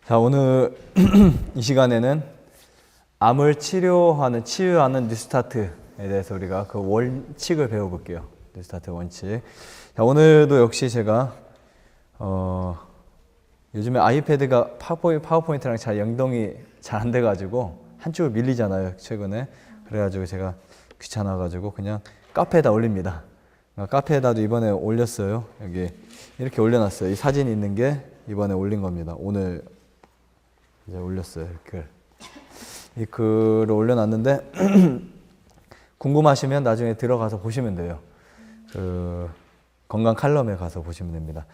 자, 오늘 이 시간에는 암을 치유하는 뉴스타트에 대해서 우리가 그 원칙을 배워볼게요. 뉴스타트 원칙. 자, 오늘도 역시 제가 요즘에 아이패드가 파워포인트랑 잘 연동이 잘 안 돼가지고 한쪽으로 밀리잖아요, 최근에. 그래가지고 제가 귀찮아가지고 그냥 카페에다 올립니다. 카페에다도 이번에 올렸어요. 여기 이렇게 올려놨어요. 이 사진이 있는 게 이번에 올린 겁니다. 오늘 이제 올렸어요, 이 글을 올려놨는데 궁금하시면 나중에 들어가서 보시면 돼요. 그 건강 칼럼에 가서 보시면 됩니다.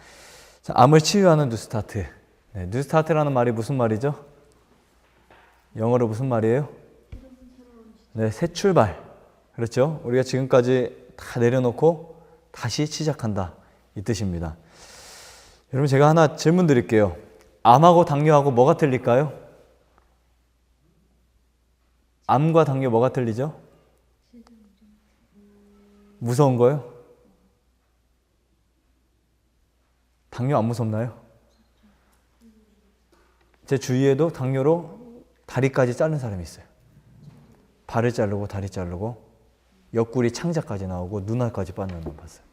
자, 암을 치유하는 뉴스타트. 네, 뉴스타트라는 말이 무슨 말이죠? 영어로 무슨 말이에요? 네, 새 출발. 그렇죠? 우리가 지금까지 다 내려놓고 다시 시작한다, 이 뜻입니다. 여러분, 제가 하나 질문 드릴게요. 암하고 당뇨하고 뭐가 틀릴까요? 암과 당뇨 뭐가 틀리죠? 무서운 거요? 당뇨 안 무섭나요? 제 주위에도 당뇨로 다리까지 자른 사람이 있어요. 발을 자르고 다리 자르고 옆구리 창자까지 나오고 눈알까지 빠지는 건 봤어요.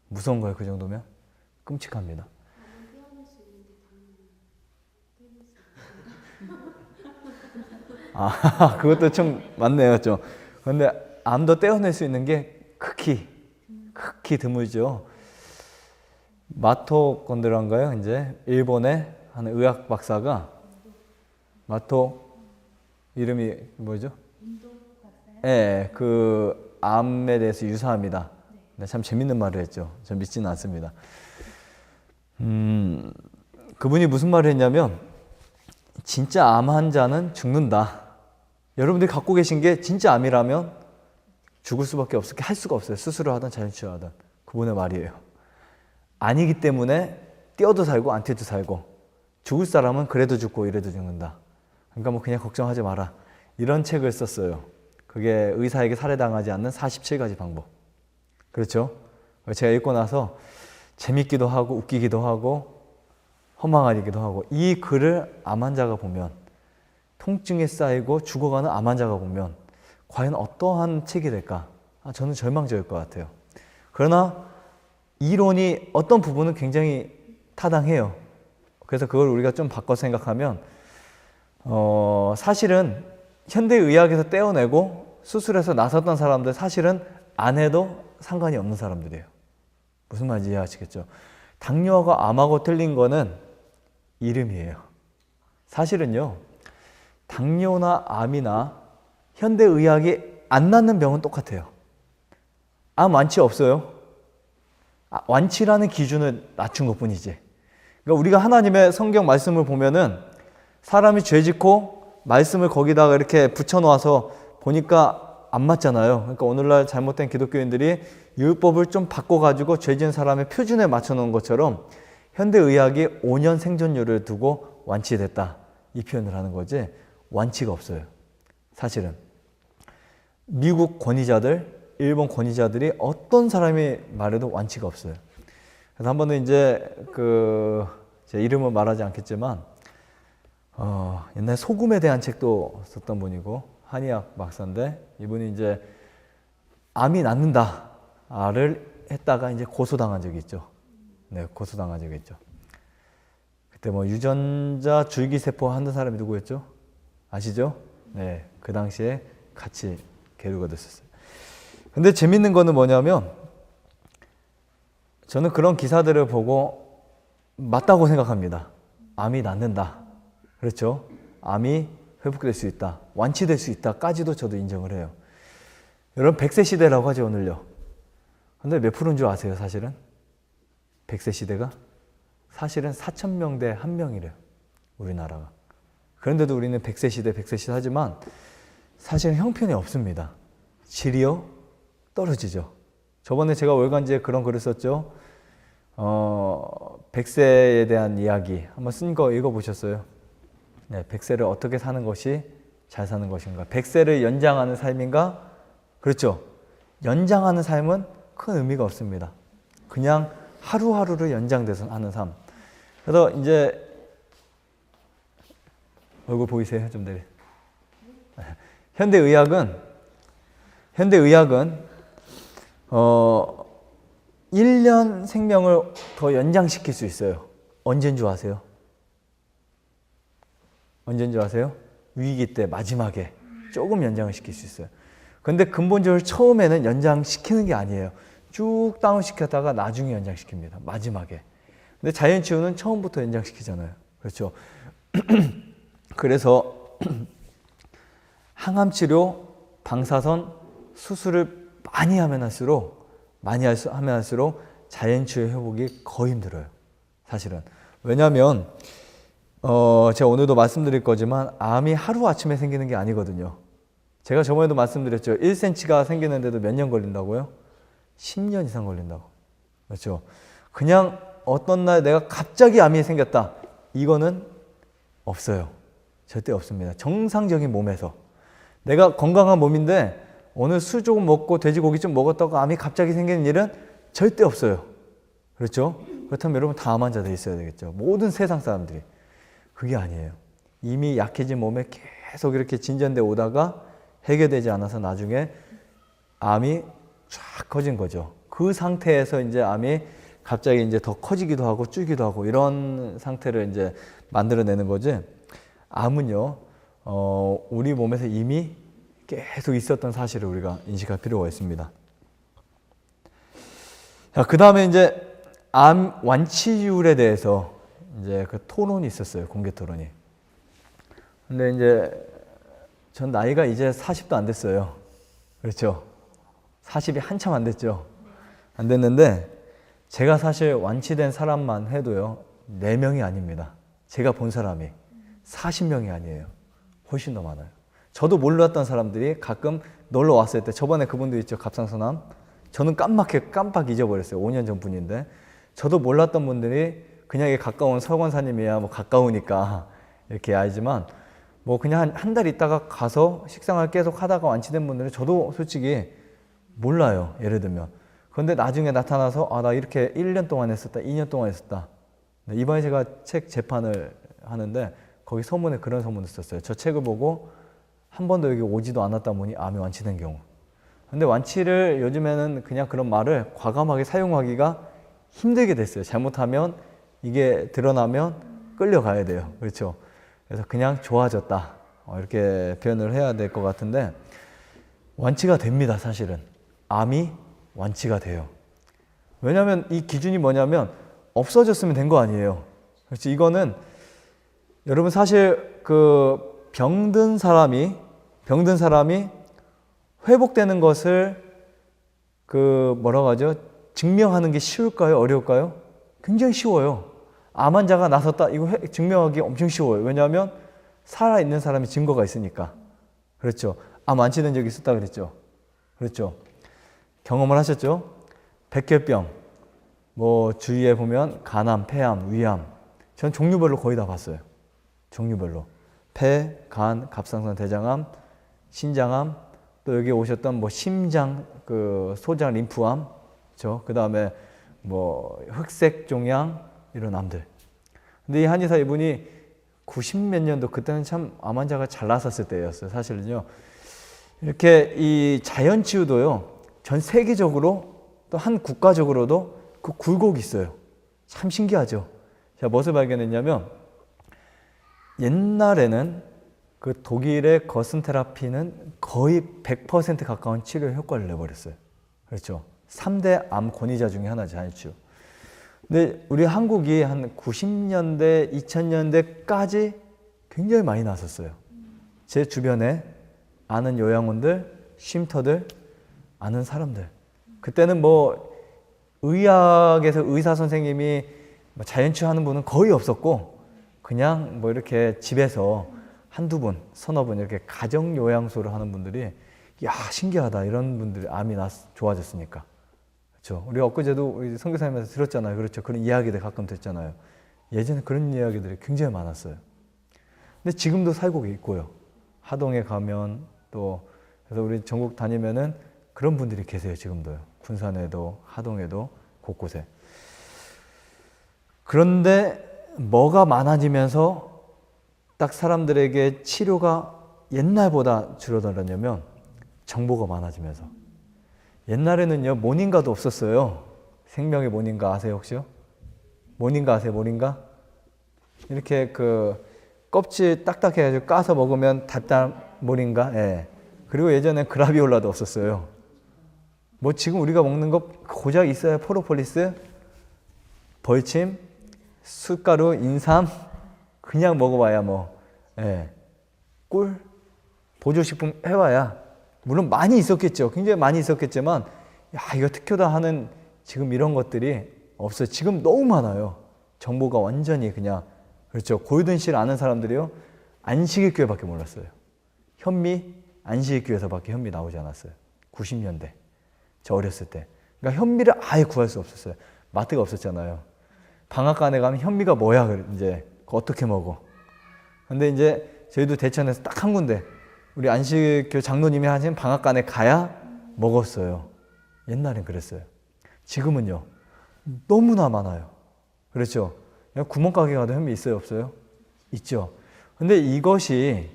무서운 거예요, 그 정도면? 끔찍합니다. 아, 그것도 좀 맞네요, 좀. 근데 암도 떼어낼 수 있는 게 극히 드물죠. 마토콘드라인가요? 이제 일본의 한 의학 박사가 이름이 뭐죠? 네, 그 암에 대해서 유사합니다. 네, 참 재밌는 말을 했죠. 전 믿지는 않습니다. 그분이 무슨 말을 했냐면 진짜 암 환자는 죽는다. 여러분들이 갖고 계신 게 진짜 암이라면 죽을 수밖에 없을 게 할 수가 없어요. 수술을 하든 자연치유하든. 그분의 말이에요. 아니기 때문에 뛰어도 살고 안 뛰어도 살고 죽을 사람은 그래도 죽고 이래도 죽는다. 그러니까 뭐 그냥 걱정하지 마라. 이런 책을 썼어요. 그게 의사에게 살해당하지 않는 47가지 방법. 그렇죠? 제가 읽고 나서 재밌기도 하고 웃기기도 하고 허망하기도 하고, 이 글을 암 환자가 보면, 통증에 쌓이고 죽어가는 암 환자가 보면 과연 어떠한 책이 될까? 저는 절망적일 것 같아요. 그러나 이론이 어떤 부분은 굉장히 타당해요. 그래서 그걸 우리가 좀 바꿔 생각하면 사실은 현대의학에서 떼어내고 수술해서 나섰던 사람들 사실은 안 해도 상관이 없는 사람들이에요. 무슨 말인지 이해하시겠죠? 당뇨하고 암하고 틀린 거는 이름이에요. 사실은요, 당뇨나 암이나 현대의학이 안 낫는 병은 똑같아요. 암 완치 없어요. 완치라는 기준을 낮춘 것 뿐이지. 그러니까 우리가 하나님의 성경 말씀을 보면은 사람이 죄 짓고 말씀을 거기다가 이렇게 붙여놓아서 보니까 안 맞잖아요. 그러니까 오늘날 잘못된 기독교인들이 율법을 좀 바꿔가지고 죄 지은 사람의 표준에 맞춰놓은 것처럼 현대의학이 5년 생존율을 두고 완치됐다, 이 표현을 하는 거지 완치가 없어요. 사실은 미국 권위자들, 일본 권위자들이 어떤 사람이 말해도 완치가 없어요. 그래서 한 번은 이제 제 이름은 말하지 않겠지만 옛날 소금에 대한 책도 썼던 분이고 한의학 박사인데, 이분이 이제 암이 낫는다를 했다가 이제 고소당한 적이 있죠. 네, 고소당한 적이 있죠. 그때 뭐 유전자 줄기세포 하는 사람이 누구였죠? 아시죠? 네, 그 당시에 같이 계류가 됐었어요. 근데 재밌는 거는 뭐냐면 저는 그런 기사들을 보고 맞다고 생각합니다. 암이 낫는다. 그렇죠? 암이 회복될 수 있다. 완치될 수 있다까지도 저도 인정을 해요. 여러분, 100세 시대라고 하죠, 오늘요. 근데 몇 프로인 줄 아세요, 사실은? 100세 시대가? 사실은 4,000명대 1명이래요, 우리나라가. 그런데도 우리는 100세 시대 하지만 사실은 형편이 없습니다. 질이요? 떨어지죠. 저번에 제가 월간지에 그런 글을 썼죠. 100세에 대한 이야기 한번 쓴 거 읽어보셨어요? 네, 100세를 어떻게 사는 것이 잘 사는 것인가? 100세를 연장하는 삶인가? 그렇죠. 연장하는 삶은 큰 의미가 없습니다. 그냥 하루하루를 연장돼서 하는 삶. 그래서 이제 얼굴 보이세요? 좀 내리. 현대의학은 1년 생명을 더 연장시킬 수 있어요. 언제인 줄 아세요? 언제인 줄 아세요? 위기 때 마지막에 조금 연장을 시킬 수 있어요. 근데 근본적으로 처음에는 연장시키는 게 아니에요. 쭉 다운시켰다가 나중에 연장시킵니다. 마지막에. 근데 자연치유는 처음부터 연장시키잖아요. 그렇죠? 그래서 항암치료, 방사선, 수술을 많이 하면 할수록 자연치유 회복이 거의 힘들어요. 사실은. 왜냐하면 제가 오늘도 말씀드릴 거지만 암이 하루아침에 생기는 게 아니거든요. 제가 저번에도 말씀드렸죠. 1cm가 생기는데도 몇 년 걸린다고요? 10년 이상 걸린다고. 그렇죠? 그냥 어떤 날 내가 갑자기 암이 생겼다. 이거는 없어요. 절대 없습니다. 정상적인 몸에서. 내가 건강한 몸인데 오늘 술 조금 먹고 돼지고기 좀 먹었다고 암이 갑자기 생기는 일은 절대 없어요. 그렇죠? 그렇다면 여러분 다 암 환자 돼 있어야 되겠죠. 모든 세상 사람들이. 그게 아니에요. 이미 약해진 몸에 계속 이렇게 진전돼 오다가 해결되지 않아서 나중에 암이 쫙 커진 거죠. 그 상태에서 이제 암이 갑자기 이제 더 커지기도 하고 줄기도 하고 이런 상태를 이제 만들어내는 거지. 암은요, 우리 몸에서 이미 계속 있었던 사실을 우리가 인식할 필요가 있습니다. 자, 그 다음에 이제 암 완치율에 대해서 이제 그 토론이 있었어요. 공개 토론이. 근데 이제 전 나이가 이제 40도 안 됐어요. 그렇죠? 40이 한참 안 됐죠? 안 됐는데 제가 사실 완치된 사람만 해도요. 4명이 아닙니다. 제가 본 사람이 40명이 아니에요. 훨씬 더 많아요. 저도 몰랐던 사람들이 가끔 놀러 왔을 때 저번에 그분도 있죠. 갑상선암. 저는 깜빡 잊어버렸어요. 5년 전 분인데 저도 몰랐던 분들이 그냥 가까운 서권사님이야 뭐 가까우니까 이렇게 알지만 뭐 그냥 한 달 있다가 가서 식생활 계속 하다가 완치된 분들은 저도 솔직히 몰라요. 예를 들면. 그런데 나중에 나타나서 나 이렇게 1년 동안 했었다. 2년 동안 했었다. 이번에 제가 책 재판을 하는데 거기 서문에 그런 서문을 썼어요. 저 책을 보고 한 번도 여기 오지도 않았다 보니 암이 완치된 경우. 근데 완치를 요즘에는 그냥 그런 말을 과감하게 사용하기가 힘들게 됐어요. 잘못하면 이게 드러나면 끌려가야 돼요. 그렇죠? 그래서 그냥 좋아졌다. 이렇게 표현을 해야 될 것 같은데 완치가 됩니다. 사실은. 암이 완치가 돼요. 왜냐하면 이 기준이 뭐냐면 없어졌으면 된 거 아니에요. 그렇지? 이거는 여러분 사실 그 병든 사람이 회복되는 것을 그 뭐라고 하죠? 증명하는 게 쉬울까요? 어려울까요? 굉장히 쉬워요. 암 환자가 나섰다. 이거 증명하기 엄청 쉬워요. 왜냐하면 살아있는 사람이 증거가 있으니까. 그렇죠. 암 완치된 적이 있었다 그랬죠. 그렇죠. 경험을 하셨죠. 백혈병, 뭐 주위에 보면 간암, 폐암, 위암. 전 종류별로 거의 다 봤어요. 종류별로. 폐, 간, 갑상선, 대장암, 신장암, 또 여기 오셨던 뭐 심장, 그 소장, 림프암, 그렇죠. 그 다음에 뭐 흑색종양 이런 암들. 근데 이 한의사 이분이 90몇 년도 그때는 참 암 환자가 잘 나섰을 때였어요. 사실은요. 이렇게 이 자연치유도요. 전 세계적으로 또 한 국가적으로도 그 굴곡이 있어요. 참 신기하죠. 제가 무엇을 발견했냐면 옛날에는 그 독일의 거슨 테라피는 거의 100% 가까운 치료 효과를 내버렸어요. 그렇죠. 3대 암 권위자 중에 하나죠. 자연치유. 근데 우리 한국이 한 90년대, 2000년대까지 굉장히 많이 나섰어요. 제 주변에 아는 요양원들, 쉼터들, 아는 사람들. 그때는 뭐 의학에서 의사 선생님이 자연치유 하는 분은 거의 없었고 그냥 뭐 이렇게 집에서 한두 분, 서너 분 이렇게 가정 요양소를 하는 분들이 야 신기하다 이런 분들이 암이 좋아졌으니까. 그렇죠. 우리 엊그제도 우리 선교사님한테 들었잖아요. 그렇죠. 그런 이야기들 가끔 듣잖아요. 예전에 그런 이야기들이 굉장히 많았어요. 근데 지금도 살고 있고요. 하동에 가면 또 그래서 우리 전국 다니면은 그런 분들이 계세요. 지금도요. 군산에도 하동에도 곳곳에. 그런데 뭐가 많아지면서 딱 사람들에게 치료가 옛날보다 줄어들었냐면 정보가 많아지면서. 옛날에는요, 모닝가도 없었어요. 생명의 모닝가 아세요, 혹시요? 모닝가 아세요, 모닝가? 이렇게 그 껍질 딱딱해가지고 까서 먹으면 답답 모닝가? 예. 그리고 예전엔 그라비올라도 없었어요. 뭐 지금 우리가 먹는 거 고작 있어야 프로폴리스, 벌침, 숯가루, 인삼, 그냥 먹어봐야 뭐, 예. 꿀, 보조식품 해봐야, 물론 많이 있었겠죠. 굉장히 많이 있었겠지만, 야, 이거 특효다 하는 지금 이런 것들이 없어요. 지금 너무 많아요. 정보가 완전히 그냥, 그렇죠. 골든실 아는 사람들이요, 안식일교회밖에 몰랐어요. 현미, 안식일교회에서밖에 현미 나오지 않았어요. 90년대. 저 어렸을 때. 그러니까 현미를 아예 구할 수 없었어요. 마트가 없었잖아요. 방앗간에 가면 현미가 뭐야, 이제. 어떻게 먹어. 근데 이제 저희도 대천에서 딱 한 군데, 우리 안식교 장로님이 하신 방앗간에 가야 먹었어요. 옛날엔 그랬어요. 지금은요, 너무나 많아요. 그렇죠. 구멍가게 가도 현미 있어요, 없어요? 있죠. 근데 이것이,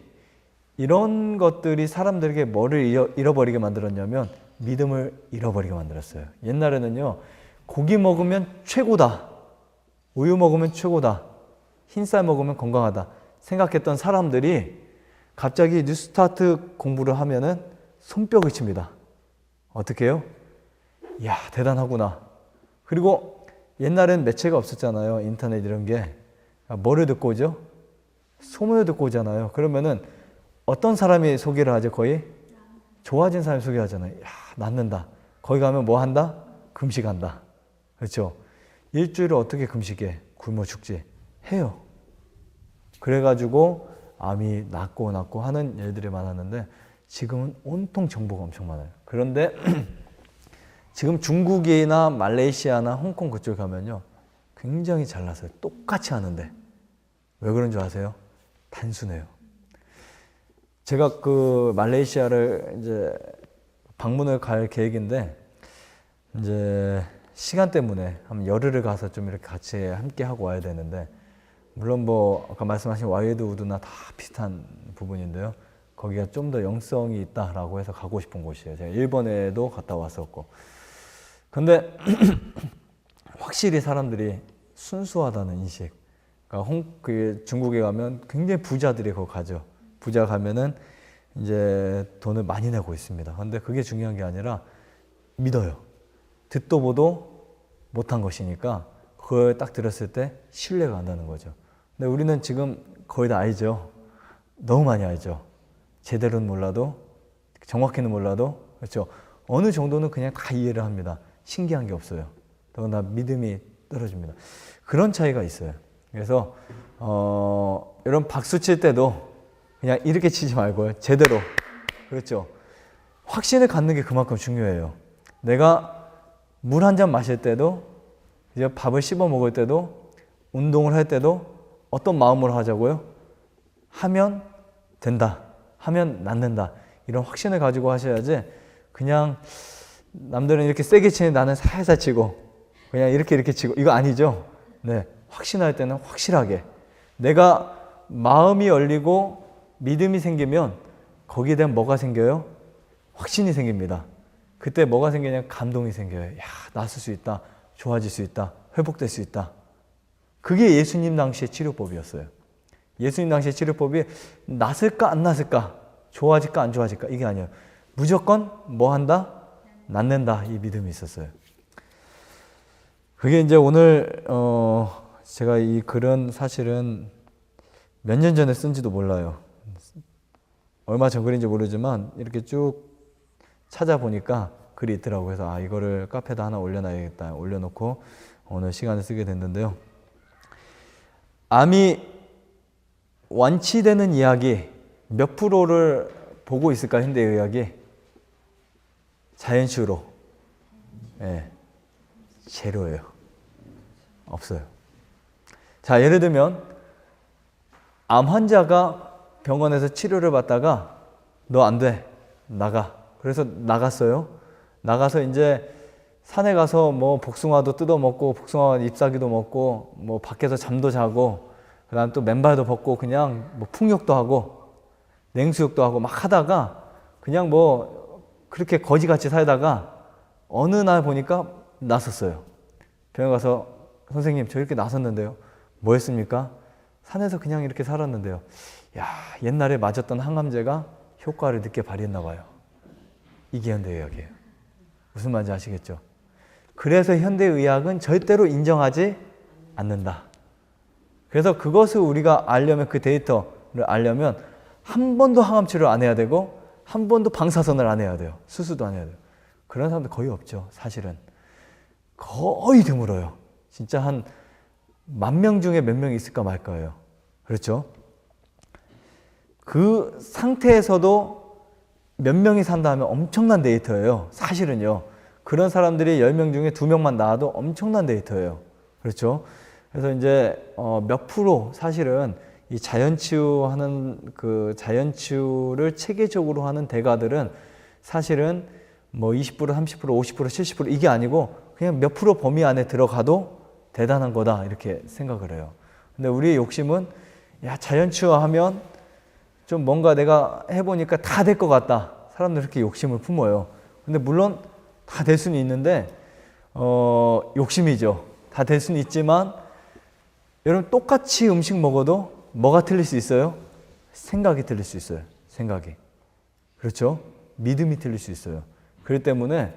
이런 것들이 사람들에게 뭐를 잃어버리게 만들었냐면 믿음을 잃어버리게 만들었어요. 옛날에는요, 고기 먹으면 최고다, 우유 먹으면 최고다, 흰쌀 먹으면 건강하다 생각했던 사람들이 갑자기 뉴스타트 공부를 하면은 손뼉을 칩니다. 어떻게 해요? 이야, 대단하구나. 그리고 옛날엔 매체가 없었잖아요. 인터넷 이런 게. 뭐를 듣고 오죠? 소문을 듣고 오잖아요. 그러면은 어떤 사람이 소개를 하죠? 거의? 좋아진 사람이 소개하잖아요. 야, 낫는다. 거기 가면 뭐 한다? 금식한다. 그렇죠? 일주일을 어떻게 금식해? 굶어 죽지. 해요. 그래가지고 암이 낫고 하는 일들이 많았는데 지금은 온통 정보가 엄청 많아요. 그런데 지금 중국이나 말레이시아나 홍콩 그쪽 가면요, 굉장히 잘났어요. 똑같이 하는데. 왜 그런 줄 아세요? 단순해요. 제가 그 말레이시아를 이제 방문을 갈 계획인데, 이제 시간 때문에 한 열흘을 가서 좀 이렇게 같이 함께 하고 와야 되는데, 물론 뭐 아까 말씀하신 와이드 우드나 다 비슷한 부분인데요. 거기가 좀 더 영성이 있다라고 해서 가고 싶은 곳이에요. 제가 일본에도 갔다 왔었고. 근데 확실히 사람들이 순수하다는 인식. 그러니까 그 중국에 가면 굉장히 부자들이 거기 가죠. 부자 가면은 이제 돈을 많이 내고 있습니다. 근데 그게 중요한 게 아니라 믿어요. 듣도 보도 못한 것이니까 그걸 딱 들었을 때 신뢰가 간다는 거죠. 근데 우리는 지금 거의 다 알죠. 너무 많이 알죠. 제대로는 몰라도, 정확히는 몰라도, 그렇죠. 어느 정도는 그냥 다 이해를 합니다. 신기한 게 없어요. 더구나 믿음이 떨어집니다. 그런 차이가 있어요. 그래서 이런 박수 칠 때도 그냥 이렇게 치지 말고요. 제대로. 그렇죠. 확신을 갖는 게 그만큼 중요해요. 내가 물 한 잔 마실 때도, 이제 밥을 씹어 먹을 때도, 운동을 할 때도 어떤 마음으로 하자고요? 하면 된다. 하면 낫는다. 이런 확신을 가지고 하셔야지, 그냥 남들은 이렇게 세게 치니 나는 살살 치고, 그냥 이렇게 치고, 이거 아니죠? 네. 확신할 때는 확실하게. 내가 마음이 열리고 믿음이 생기면 거기에 대한 뭐가 생겨요? 확신이 생깁니다. 그때 뭐가 생기냐면 감동이 생겨요. 야, 낫을 수 있다. 좋아질 수 있다. 회복될 수 있다. 그게 예수님 당시의 치료법이었어요. 예수님 당시의 치료법이 낫을까 안 낫을까, 좋아질까 안 좋아질까, 이게 아니에요. 무조건 뭐 한다? 낫는다. 이 믿음이 있었어요. 그게 이제 오늘 제가 이 글은 사실은 몇 년 전에 쓴지도 몰라요. 얼마 전 글인지 모르지만 이렇게 쭉 찾아보니까 글이 있더라고요. 그래서 이거를 카페에다 하나 올려놔야겠다. 올려놓고 오늘 시간을 쓰게 됐는데요. 암이 완치되는 이야기 몇 프로를 보고 있을까, 현대의학이? 자연치유로. 네. 제로예요. 없어요. 자, 예를 들면 암 환자가 병원에서 치료를 받다가 너 안 돼. 나가. 그래서 나갔어요. 나가서 이제 산에 가서 뭐 복숭아도 뜯어 먹고 복숭아 잎사귀도 먹고 뭐 밖에서 잠도 자고 그다음 또 맨발도 벗고 그냥 뭐 풍욕도 하고 냉수욕도 하고 막 하다가 그냥 뭐 그렇게 거지같이 살다가 어느 날 보니까 나섰어요. 병원 가서 선생님 저 이렇게 나섰는데요. 뭐 했습니까? 산에서 그냥 이렇게 살았는데요. 야, 옛날에 맞았던 항암제가 효과를 늦게 발휘했나 봐요. 이게 현대의학이에요. 무슨 말인지 아시겠죠? 그래서 현대의학은 절대로 인정하지 않는다. 그래서 그것을 우리가 알려면, 그 데이터를 알려면 한 번도 항암 치료를 안 해야 되고 한 번도 방사선을 안 해야 돼요. 수술도 안 해야 돼요. 그런 사람들 거의 없죠. 사실은 거의 드물어요. 진짜 한 10,000명 중에 몇 명이 있을까 말까예요. 그렇죠? 그 상태에서도 몇 명이 산다 하면 엄청난 데이터예요. 사실은요. 그런 사람들이 10명 중에 2명만 나와도 엄청난 데이터예요. 그렇죠? 그래서 이제 몇 프로 사실은 이 자연치유하는 그 자연치유를 체계적으로 하는 대가들은 사실은 뭐 20%, 30%, 50%, 70% 이게 아니고 그냥 몇 프로 범위 안에 들어가도 대단한 거다 이렇게 생각을 해요. 근데 우리의 욕심은 야, 자연치유하면 좀 뭔가 내가 해보니까 다 될 것 같다. 사람들 그렇게 욕심을 품어요. 근데 물론 다 될 수는 있는데 욕심이죠. 다 될 수는 있지만 여러분 똑같이 음식 먹어도 뭐가 틀릴 수 있어요? 생각이 틀릴 수 있어요. 생각이. 그렇죠? 믿음이 틀릴 수 있어요. 그렇기 때문에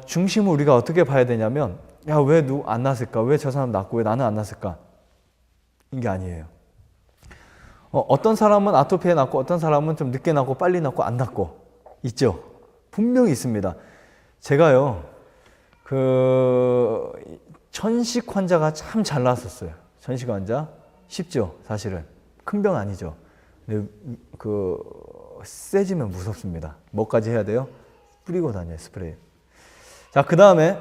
중심을 우리가 어떻게 봐야 되냐면 야, 왜 안 났을까? 왜 저 사람 났고 왜 나는 안 났을까? 이게 아니에요. 어떤 사람은 아토피에 났고 어떤 사람은 좀 늦게 났고 빨리 났고 안 났고 있죠. 분명히 있습니다. 제가요 그 천식 환자가 참 잘 나왔었어요. 천식 환자 쉽죠. 사실은 큰 병 아니죠. 근데 그 세지면 무섭습니다. 뭐까지 해야 돼요? 뿌리고 다녀요. 스프레이. 자, 그 다음에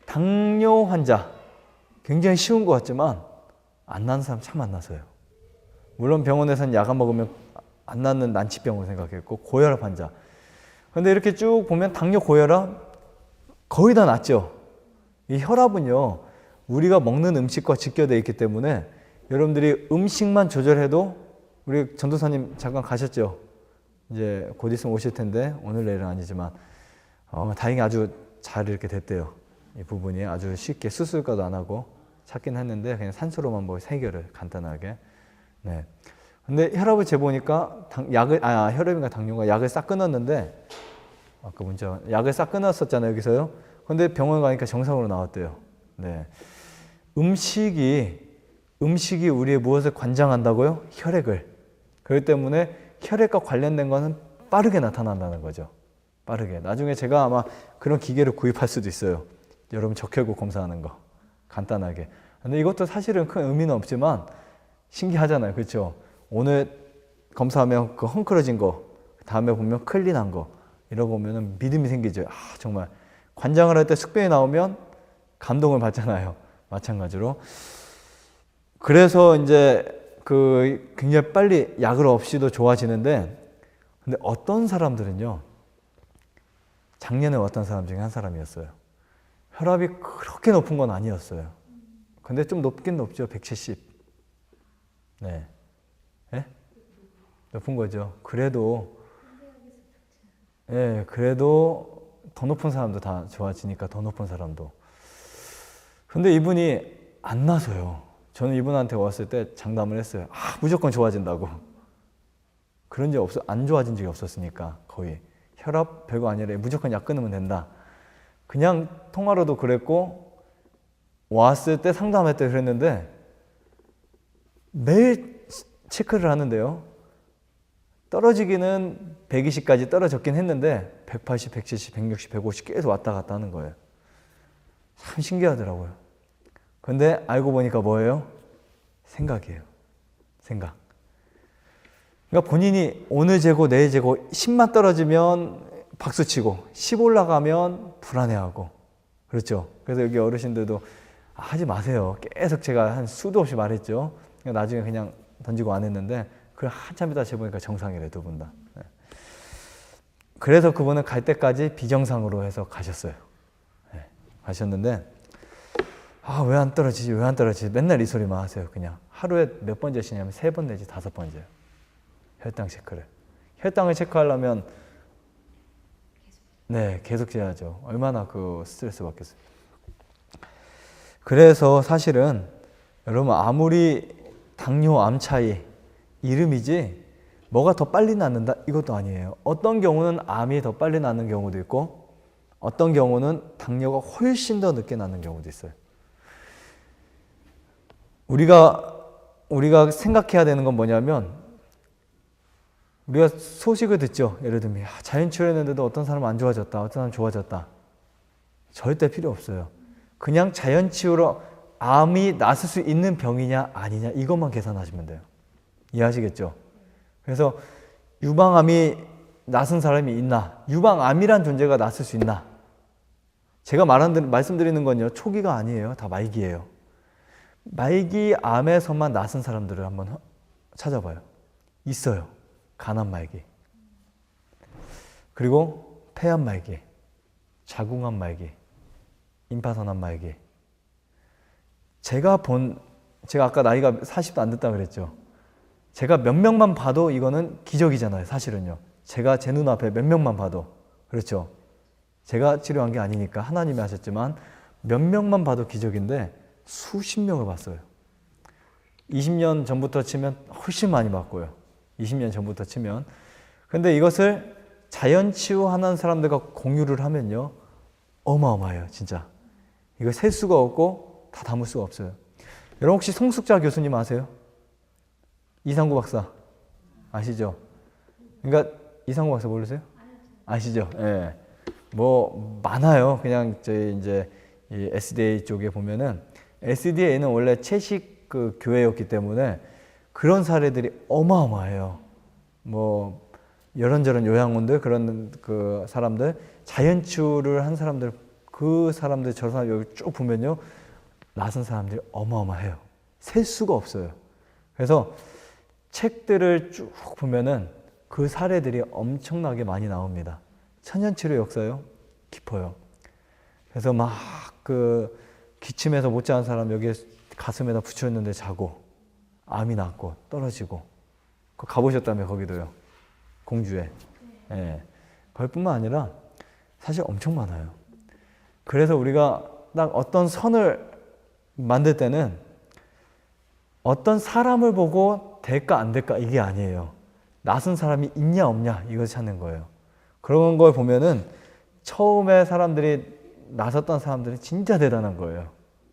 당뇨 환자 굉장히 쉬운 것 같지만 안 나는 사람 참 안 나서요. 물론 병원에서는 약을 먹으면 안 낫는 난치병으로 생각했고 고혈압 환자. 근데 이렇게 쭉 보면 당뇨, 고혈압 거의 다 낫죠. 이 혈압은요 우리가 먹는 음식과 직결되어 있기 때문에 여러분들이 음식만 조절해도 우리 전도사님 잠깐 가셨죠. 이제 곧 있으면 오실 텐데 오늘 내일은 아니지만 다행히 아주 잘 이렇게 됐대요. 이 부분이 아주 쉽게 수술과도 안 하고 찾긴 했는데 그냥 산소로만 뭐 해결을 간단하게. 네. 근데 혈압을 재보니까 혈압인가 당뇨가 약을 싹 끊었는데 아까 문자 약을 싹 끊었었잖아요 여기서요. 근데 병원 가니까 정상으로 나왔대요. 네. 음식이 우리의 무엇을 관장한다고요? 혈액을. 그렇기 때문에 혈액과 관련된 거는 빠르게 나타난다는 거죠. 빠르게. 나중에 제가 아마 그런 기계를 구입할 수도 있어요. 여러분 적혈구 검사하는 거 간단하게. 근데 이것도 사실은 큰 의미는 없지만 신기하잖아요. 그렇죠? 오늘 검사하면 그 헝클어진 거, 다음에 보면 클린한 거 이러고 보면 믿음이 생기죠. 아, 정말 관장을 할 때 숙변이 나오면 감동을 받잖아요. 마찬가지로. 그래서 이제 그 굉장히 빨리 약을 없이도 좋아지는데, 근데 어떤 사람들은요, 작년에 어떤 사람 중에 한 사람이었어요. 혈압이 그렇게 높은 건 아니었어요. 근데 좀 높긴 높죠. 170. 네. 네? 높은 거죠. 그래도, 예, 그래도 더 높은 사람도 다 좋아지니까 더 높은 사람도. 근데 이분이 안 나서요. 저는 이분한테 왔을 때 장담을 했어요. 아, 무조건 좋아진다고. 그런 적 안 좋아진 적이 없었으니까, 거의. 혈압 별거 아니라 무조건 약 끊으면 된다. 그냥 통화로도 그랬고, 왔을 때 상담할 때 그랬는데, 매일 체크를 하는데요. 떨어지기는 120까지 떨어졌긴 했는데, 180, 170, 160, 150 계속 왔다 갔다 하는 거예요. 참 신기하더라고요. 근데 알고 보니까 뭐예요? 생각이에요. 생각. 그러니까 본인이 오늘 재고 내일 재고 10만 떨어지면 박수치고 10 올라가면 불안해하고 그렇죠. 그래서 여기 어르신들도 하지 마세요. 계속 제가 한 수도 없이 말했죠. 나중에 그냥 던지고 안 했는데 그걸 한참 있다 재보니까 정상이래 두 분 다. 네. 그래서 그분은 갈 때까지 비정상으로 해서 가셨어요. 네. 가셨는데 아, 왜 안 떨어지지? 왜 안 떨어지지? 맨날 이 소리만 하세요. 그냥. 아, 하루에 몇 번 재시냐면 3번 내지 5번 재요. 혈당 체크를. 혈당을 체크하려면 네, 계속 재야죠. 얼마나 그 스트레스 받겠어요. 그래서 사실은 여러분 아무리 당뇨, 암 차이 이름이지 뭐가 더 빨리 낫는다 이것도 아니에요. 어떤 경우는 암이 더 빨리 낫는 경우도 있고 어떤 경우는 당뇨가 훨씬 더 늦게 낫는 경우도 있어요. 우리가 생각해야 되는 건 뭐냐면 우리가 소식을 듣죠. 예를 들면 자연 치료했는데도 어떤 사람은 안 좋아졌다. 어떤 사람은 좋아졌다. 절대 필요 없어요. 그냥 자연 치유로 암이 낫을 수 있는 병이냐 아니냐 이것만 계산하시면 돼요. 이해하시겠죠? 그래서 유방암이 낫은 사람이 있나? 유방암이란 존재가 낫을 수 있나? 제가 말씀드리는 건요. 초기가 아니에요. 다 말기예요. 말기 암에서만 낫은 사람들을 한번 찾아봐요. 있어요. 간암 말기. 그리고 폐암 말기. 자궁암 말기. 임파선암 말기. 제가 아까 나이가 40도 안 됐다 그랬죠. 제가 몇 명만 봐도 이거는 기적이잖아요. 사실은요. 제가 제 눈앞에 몇 명만 봐도. 그렇죠. 제가 치료한 게 아니니까 하나님이 하셨지만 몇 명만 봐도 기적인데 수십 명을 봤어요. 20년 전부터 치면 훨씬 많이 봤고요. 20년 전부터 치면. 근데 이것을 자연 치유하는 사람들과 공유를 하면요. 어마어마해요. 진짜. 이거 셀 수가 없고 다 담을 수가 없어요. 여러분 혹시 송숙자 교수님 아세요? 이상구 박사 아시죠? 그러니까 이상구 박사 모르세요? 아시죠? 예. 네. 뭐 많아요. 그냥 저희 이제 이 SDA 쪽에 보면은 SDA는 원래 채식 그 교회였기 때문에 그런 사례들이 어마어마해요. 뭐 이런저런 요양원들 그런 그 사람들 자연 치유를 한 사람들 그 사람들 저 사람 여기 쭉 보면요. 낫은 사람들이 어마어마해요. 셀 수가 없어요. 그래서 책들을 쭉 보면은 그 사례들이 엄청나게 많이 나옵니다. 천연치료 역사요. 깊어요. 그래서 막 그 기침해서 못 자는 사람 여기에 가슴에다 붙였는데 자고 암이 낫고 떨어지고 가보셨다며 거기도요. 공주에. 예. 그뿐만 아니라 사실 엄청 많아요. 그래서 우리가 딱 어떤 선을 만들 때는 어떤 사람을 보고 될까 안 될까 이게 아니에요. 낫은 사람이 있냐 없냐 이걸 찾는 거예요. 그런 걸 보면은 처음에 사람들이 나섰던 사람들은 진짜 대단한 거예요.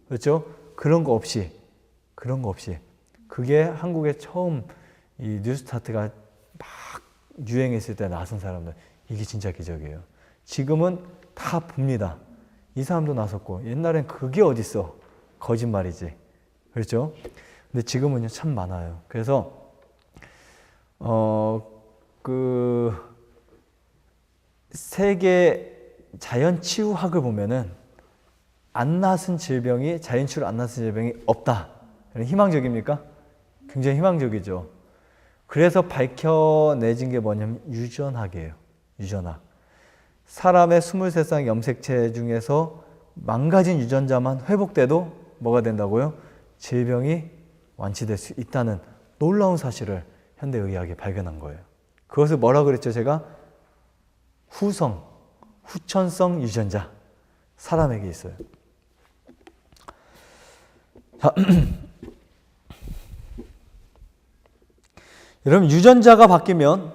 그렇죠? 그런 거 없이 그게 한국에 처음 이 뉴스타트가 막 유행했을 때 나선 사람들 이게 진짜 기적이에요. 지금은 다 봅니다. 이 사람도 나섰고 옛날엔 그게 어딨어? 거짓말이지. 그렇죠? 근데 지금은요 참 많아요. 그래서 그 세계 자연치유학을 보면은 안 낫은 질병이 자연치유로 안 낫은 질병이 없다. 희망적입니까? 굉장히 희망적이죠. 그래서 밝혀내진 게 뭐냐면 유전학이에요. 유전학. 사람의 23쌍 염색체 중에서 망가진 유전자만 회복돼도 뭐가 된다고요? 질병이 완치될 수 있다는 놀라운 사실을 현대의학이 발견한 거예요. 그것을 뭐라 그랬죠? 제가 후천성 유전자. 사람에게 있어요. 자, 여러분 유전자가 바뀌면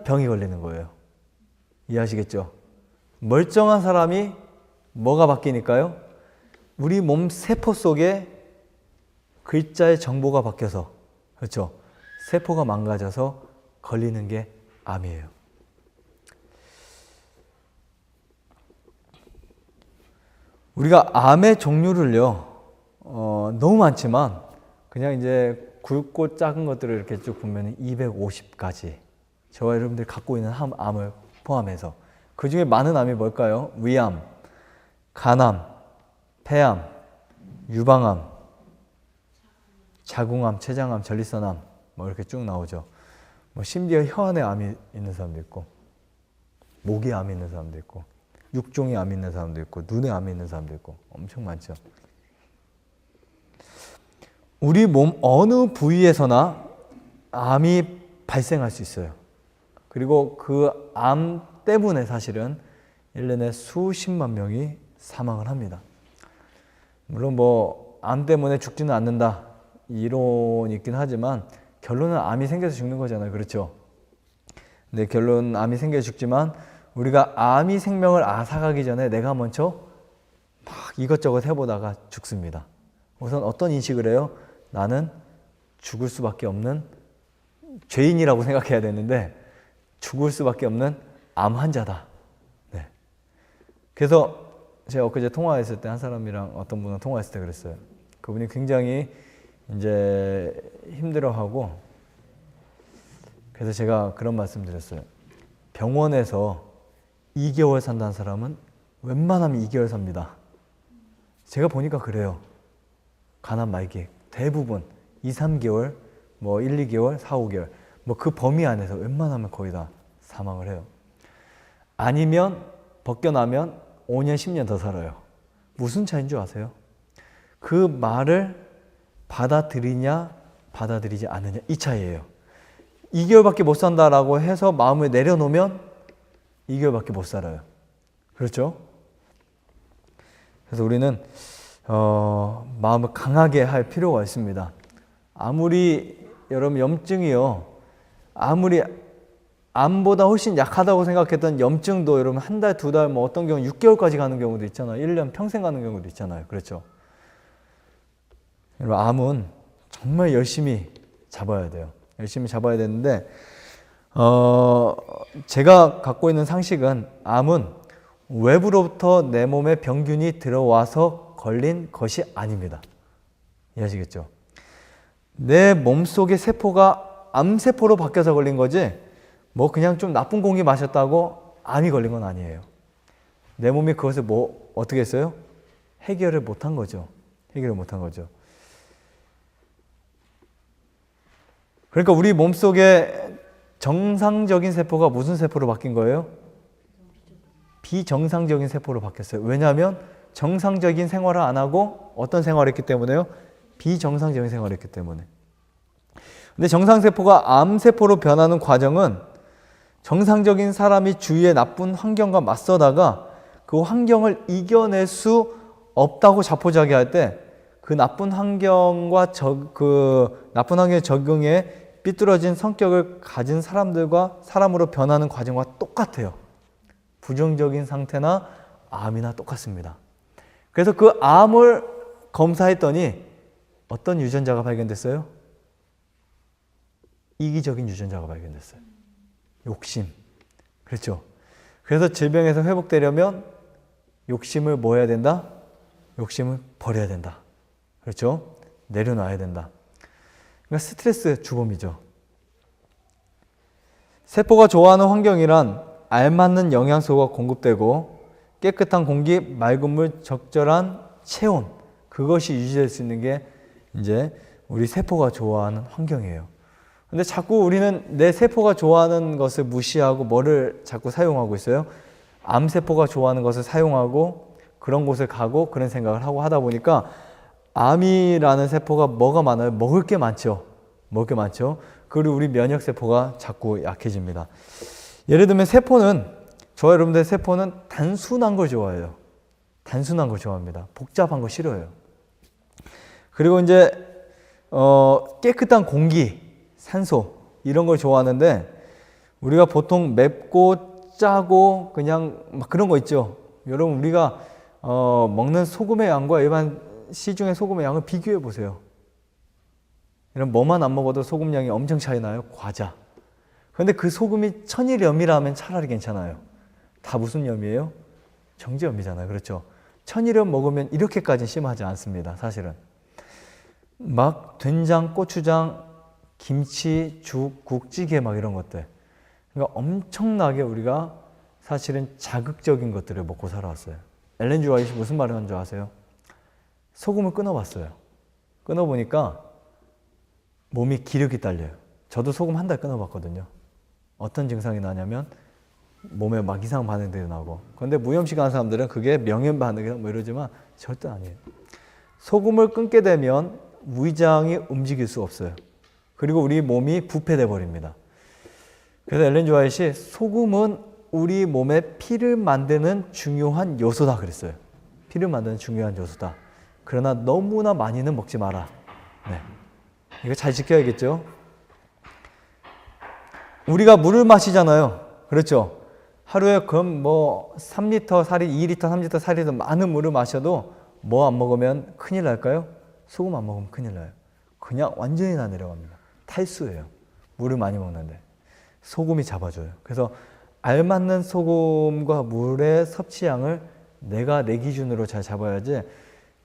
병이 걸리는 거예요. 이해하시겠죠? 멀쩡한 사람이 뭐가 바뀌니까요? 우리 몸 세포 속에 글자의 정보가 바뀌어서 그렇죠? 세포가 망가져서 걸리는 게 암이에요. 우리가 암의 종류를요, 너무 많지만, 그냥 이제 굵고 작은 것들을 이렇게 쭉 보면 250가지. 저와 여러분들이 갖고 있는 암을 포함해서. 그 중에 많은 암이 뭘까요? 위암, 간암, 폐암, 유방암, 자궁암, 췌장암, 전립선암, 뭐 이렇게 쭉 나오죠. 뭐 심지어 혀안에 암이 있는 사람도 있고, 목에 암이 있는 사람도 있고, 육종에 암이 있는 사람도 있고 눈에 암이 있는 사람도 있고 엄청 많죠. 우리 몸 어느 부위에서나 암이 발생할 수 있어요. 그리고 그 암 때문에 사실은 1년에 수십만 명이 사망을 합니다. 물론 뭐 암 때문에 죽지는 않는다 이론이 있긴 하지만 결론은 암이 생겨서 죽는 거잖아요. 그렇죠? 근데 결론은 암이 생겨서 죽지만 우리가 암이 생명을 앗아가기 전에 내가 먼저 막 이것저것 해보다가 죽습니다. 우선 어떤 인식을 해요? 나는 죽을 수밖에 없는 죄인이라고 생각해야 되는데 죽을 수밖에 없는 암 환자다. 네. 그래서 제가 엊그제 통화했을 때 한 사람이랑 어떤 분은 통화했을 때 그랬어요. 그분이 굉장히 이제 힘들어하고 그래서 제가 그런 말씀 드렸어요. 병원에서 2개월 산다는 사람은 웬만하면 2개월 삽니다. 제가 보니까 그래요. 간암 말기 대부분 2, 3개월, 뭐 1, 2개월, 4, 5개월 뭐 그 범위 안에서 웬만하면 거의 다 사망을 해요. 아니면 벗겨나면 5년, 10년 더 살아요. 무슨 차이인 줄 아세요? 그 말을 받아들이냐 받아들이지 않느냐 이 차이예요. 2개월밖에 못 산다라고 해서 마음을 내려놓으면 2개월밖에 못 살아요. 그렇죠? 그래서 우리는 마음을 강하게 할 필요가 있습니다. 아무리 여러분 염증이요. 아무리 암보다 훨씬 약하다고 생각했던 염증도 여러분 한 달, 두 달, 뭐 어떤 경우 6개월까지 가는 경우도 있잖아요. 1년 평생 가는 경우도 있잖아요. 그렇죠? 여러분 암은 정말 열심히 잡아야 돼요. 열심히 잡아야 되는데 제가 갖고 있는 상식은 암은 외부로부터 내 몸에 병균이 들어와서 걸린 것이 아닙니다. 이해하시겠죠? 내 몸속의 세포가 암세포로 바뀌어서 걸린 거지 뭐 그냥 좀 나쁜 공기 마셨다고 암이 걸린 건 아니에요. 내 몸이 그것을 뭐 어떻게 했어요? 해결을 못한 거죠. 해결을 못한 거죠. 그러니까 우리 몸속에 정상적인 세포가 무슨 세포로 바뀐 거예요? 비정상적인 세포로 바뀌었어요. 왜냐하면 정상적인 생활을 안 하고 어떤 생활을 했기 때문에요? 비정상적인 생활을 했기 때문에. 근데 정상세포가 암세포로 변하는 과정은 정상적인 사람이 주위의 나쁜 환경과 맞서다가 그 환경을 이겨낼 수 없다고 자포자기할 때 그 나쁜 환경과 나쁜 환경에 적응해 삐뚤어진 성격을 가진 사람으로 변하는 과정과 똑같아요. 부정적인 상태나 암이나 똑같습니다. 그래서 그 암을 검사했더니 어떤 유전자가 발견됐어요? 이기적인 유전자가 발견됐어요. 욕심. 그렇죠? 그래서 질병에서 회복되려면 욕심을 뭐 해야 된다? 욕심을 버려야 된다. 그렇죠? 내려놔야 된다. 그러니까 스트레스 주범이죠. 세포가 좋아하는 환경이란 알맞는 영양소가 공급되고 깨끗한 공기, 맑은 물, 적절한 체온 그것이 유지될 수 있는 게 이제 우리 세포가 좋아하는 환경이에요. 근데 자꾸 우리는 내 세포가 좋아하는 것을 무시하고 뭐를 자꾸 사용하고 있어요? 암세포가 좋아하는 것을 사용하고 그런 곳을 가고 그런 생각을 하고 하다 보니까 암이라는 세포가 뭐가 많아요? 먹을 게 많죠. 먹을 게 많죠. 그리고 우리 면역세포가 자꾸 약해집니다. 예를 들면 세포는 저와 여러분들의 세포는 단순한 걸 좋아해요. 단순한 걸 좋아합니다. 복잡한 거 싫어해요. 그리고 이제 깨끗한 공기, 산소 이런 걸 좋아하는데 우리가 보통 맵고 짜고 그냥 막 그런 거 있죠. 여러분 우리가 먹는 소금의 양과 일반 시중의 소금의 양을 비교해 보세요. 이런 뭐만 안 먹어도 소금량이 엄청 차이 나요. 과자. 그런데 그 소금이 천일염이라면 차라리 괜찮아요. 다 무슨 염이에요? 정제염이잖아요. 그렇죠? 천일염 먹으면 이렇게까지는 심하지 않습니다. 사실은. 막 된장, 고추장, 김치, 죽, 국찌개 막 이런 것들. 그러니까 엄청나게 우리가 사실은 자극적인 것들을 먹고 살아왔어요. 엘렌 지 화이트 무슨 말을 한 줄 아세요? 소금을 끊어봤어요. 끊어보니까 몸이 기력이 딸려요. 저도 소금 한 달 끊어봤거든요. 어떤 증상이 나냐면 몸에 막 이상한 반응들이 나고. 그런데 무염식 하는 사람들은 그게 명현 반응이다 뭐 이러지만 절대 아니에요. 소금을 끊게 되면 위장이 움직일 수 없어요. 그리고 우리 몸이 부패돼 버립니다. 그래서 엘렌 지 화이트이 소금은 우리 몸에 피를 만드는 중요한 요소다 그랬어요. 피를 만드는 중요한 요소다. 그러나 너무나 많이는 먹지 마라. 네. 이거 잘 지켜야겠죠? 우리가 물을 마시잖아요. 그렇죠? 하루에 그럼 뭐 3리터, 2리터, 3리터, 4리터 많은 물을 마셔도 뭐 안 먹으면 큰일 날까요? 소금 안 먹으면 큰일 나요. 그냥 완전히 다 내려갑니다. 탈수예요. 물을 많이 먹는데. 소금이 잡아줘요. 그래서 알맞는 소금과 물의 섭취량을 내가 내 기준으로 잘 잡아야지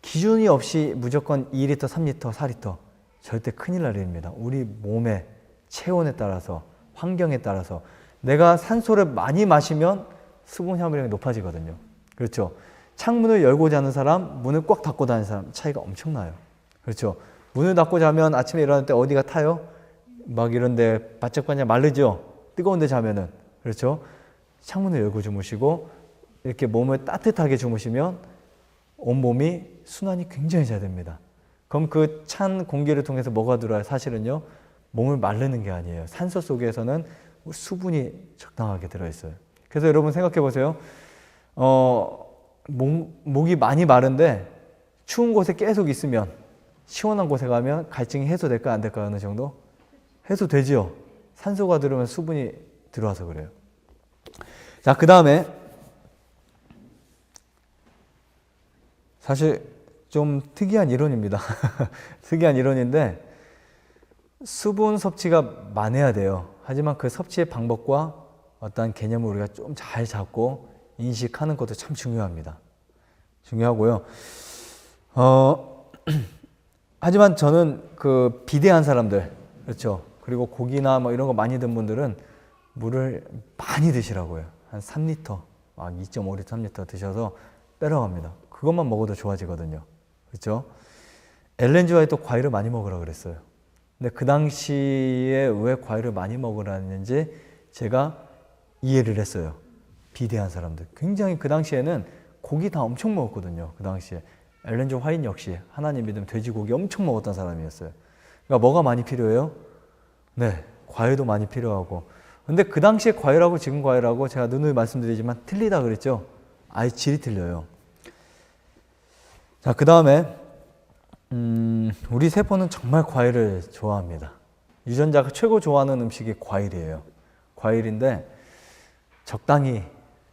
기준이 없이 무조건 2리터, 3리터, 4리터 절대 큰일 날 일입니다. 우리 몸의 체온에 따라서 환경에 따라서 내가 산소를 많이 마시면 수분 함유량이 높아지거든요. 그렇죠? 창문을 열고 자는 사람, 문을 꽉 닫고 자는 사람 차이가 엄청나요. 그렇죠? 문을 닫고 자면 아침에 일어날 때 어디가 타요? 막 이런데 바짝바짝 마르죠? 뜨거운데 자면은. 그렇죠? 창문을 열고 주무시고 이렇게 몸을 따뜻하게 주무시면 온몸이 순환이 굉장히 잘 됩니다. 그럼 그 찬 공기를 통해서 뭐가 들어와요? 사실은요, 몸을 마르는 게 아니에요. 산소 속에서는 수분이 적당하게 들어있어요. 그래서 여러분 생각해 보세요. 목이 많이 마른데 추운 곳에 계속 있으면 시원한 곳에 가면 갈증이 해소될까 안 될까 어느 정도? 해소되지요. 산소가 들어오면 수분이 들어와서 그래요. 자, 그 다음에 사실 좀 특이한 이론입니다. 특이한 이론인데 수분 섭취가 많아야 돼요. 하지만 그 섭취의 방법과 어떤 개념을 우리가 좀 잘 잡고 인식하는 것도 참 중요합니다. 중요하고요. 하지만 저는 그 비대한 사람들, 그렇죠? 그리고 고기나 뭐 이런 거 많이 든 분들은 물을 많이 드시라고요. 한 3리터, 막 2.5리터, 3리터 드셔서 빼러갑니다. 그것만 먹어도 좋아지거든요. 그렇죠? 엘렌 지 화이트 과일을 많이 먹으라 그랬어요. 근데 그 당시에 왜 과일을 많이 먹으라는지 제가 이해를 했어요. 비대한 사람들. 굉장히 그 당시에는 고기 다 엄청 먹었거든요. 그 당시에. 엘렌 지 화이트 역시 하나님 믿으면 돼지고기 엄청 먹었던 사람이었어요. 그러니까 뭐가 많이 필요해요? 네, 과일도 많이 필요하고. 근데 그 당시에 과일하고 지금 과일하고 제가 누누이 말씀드리지만 틀리다 그랬죠? 아예 질이 틀려요. 자, 그 다음에 우리 세포는 정말 과일을 좋아합니다. 유전자가 최고 좋아하는 음식이 과일이에요. 과일인데 적당히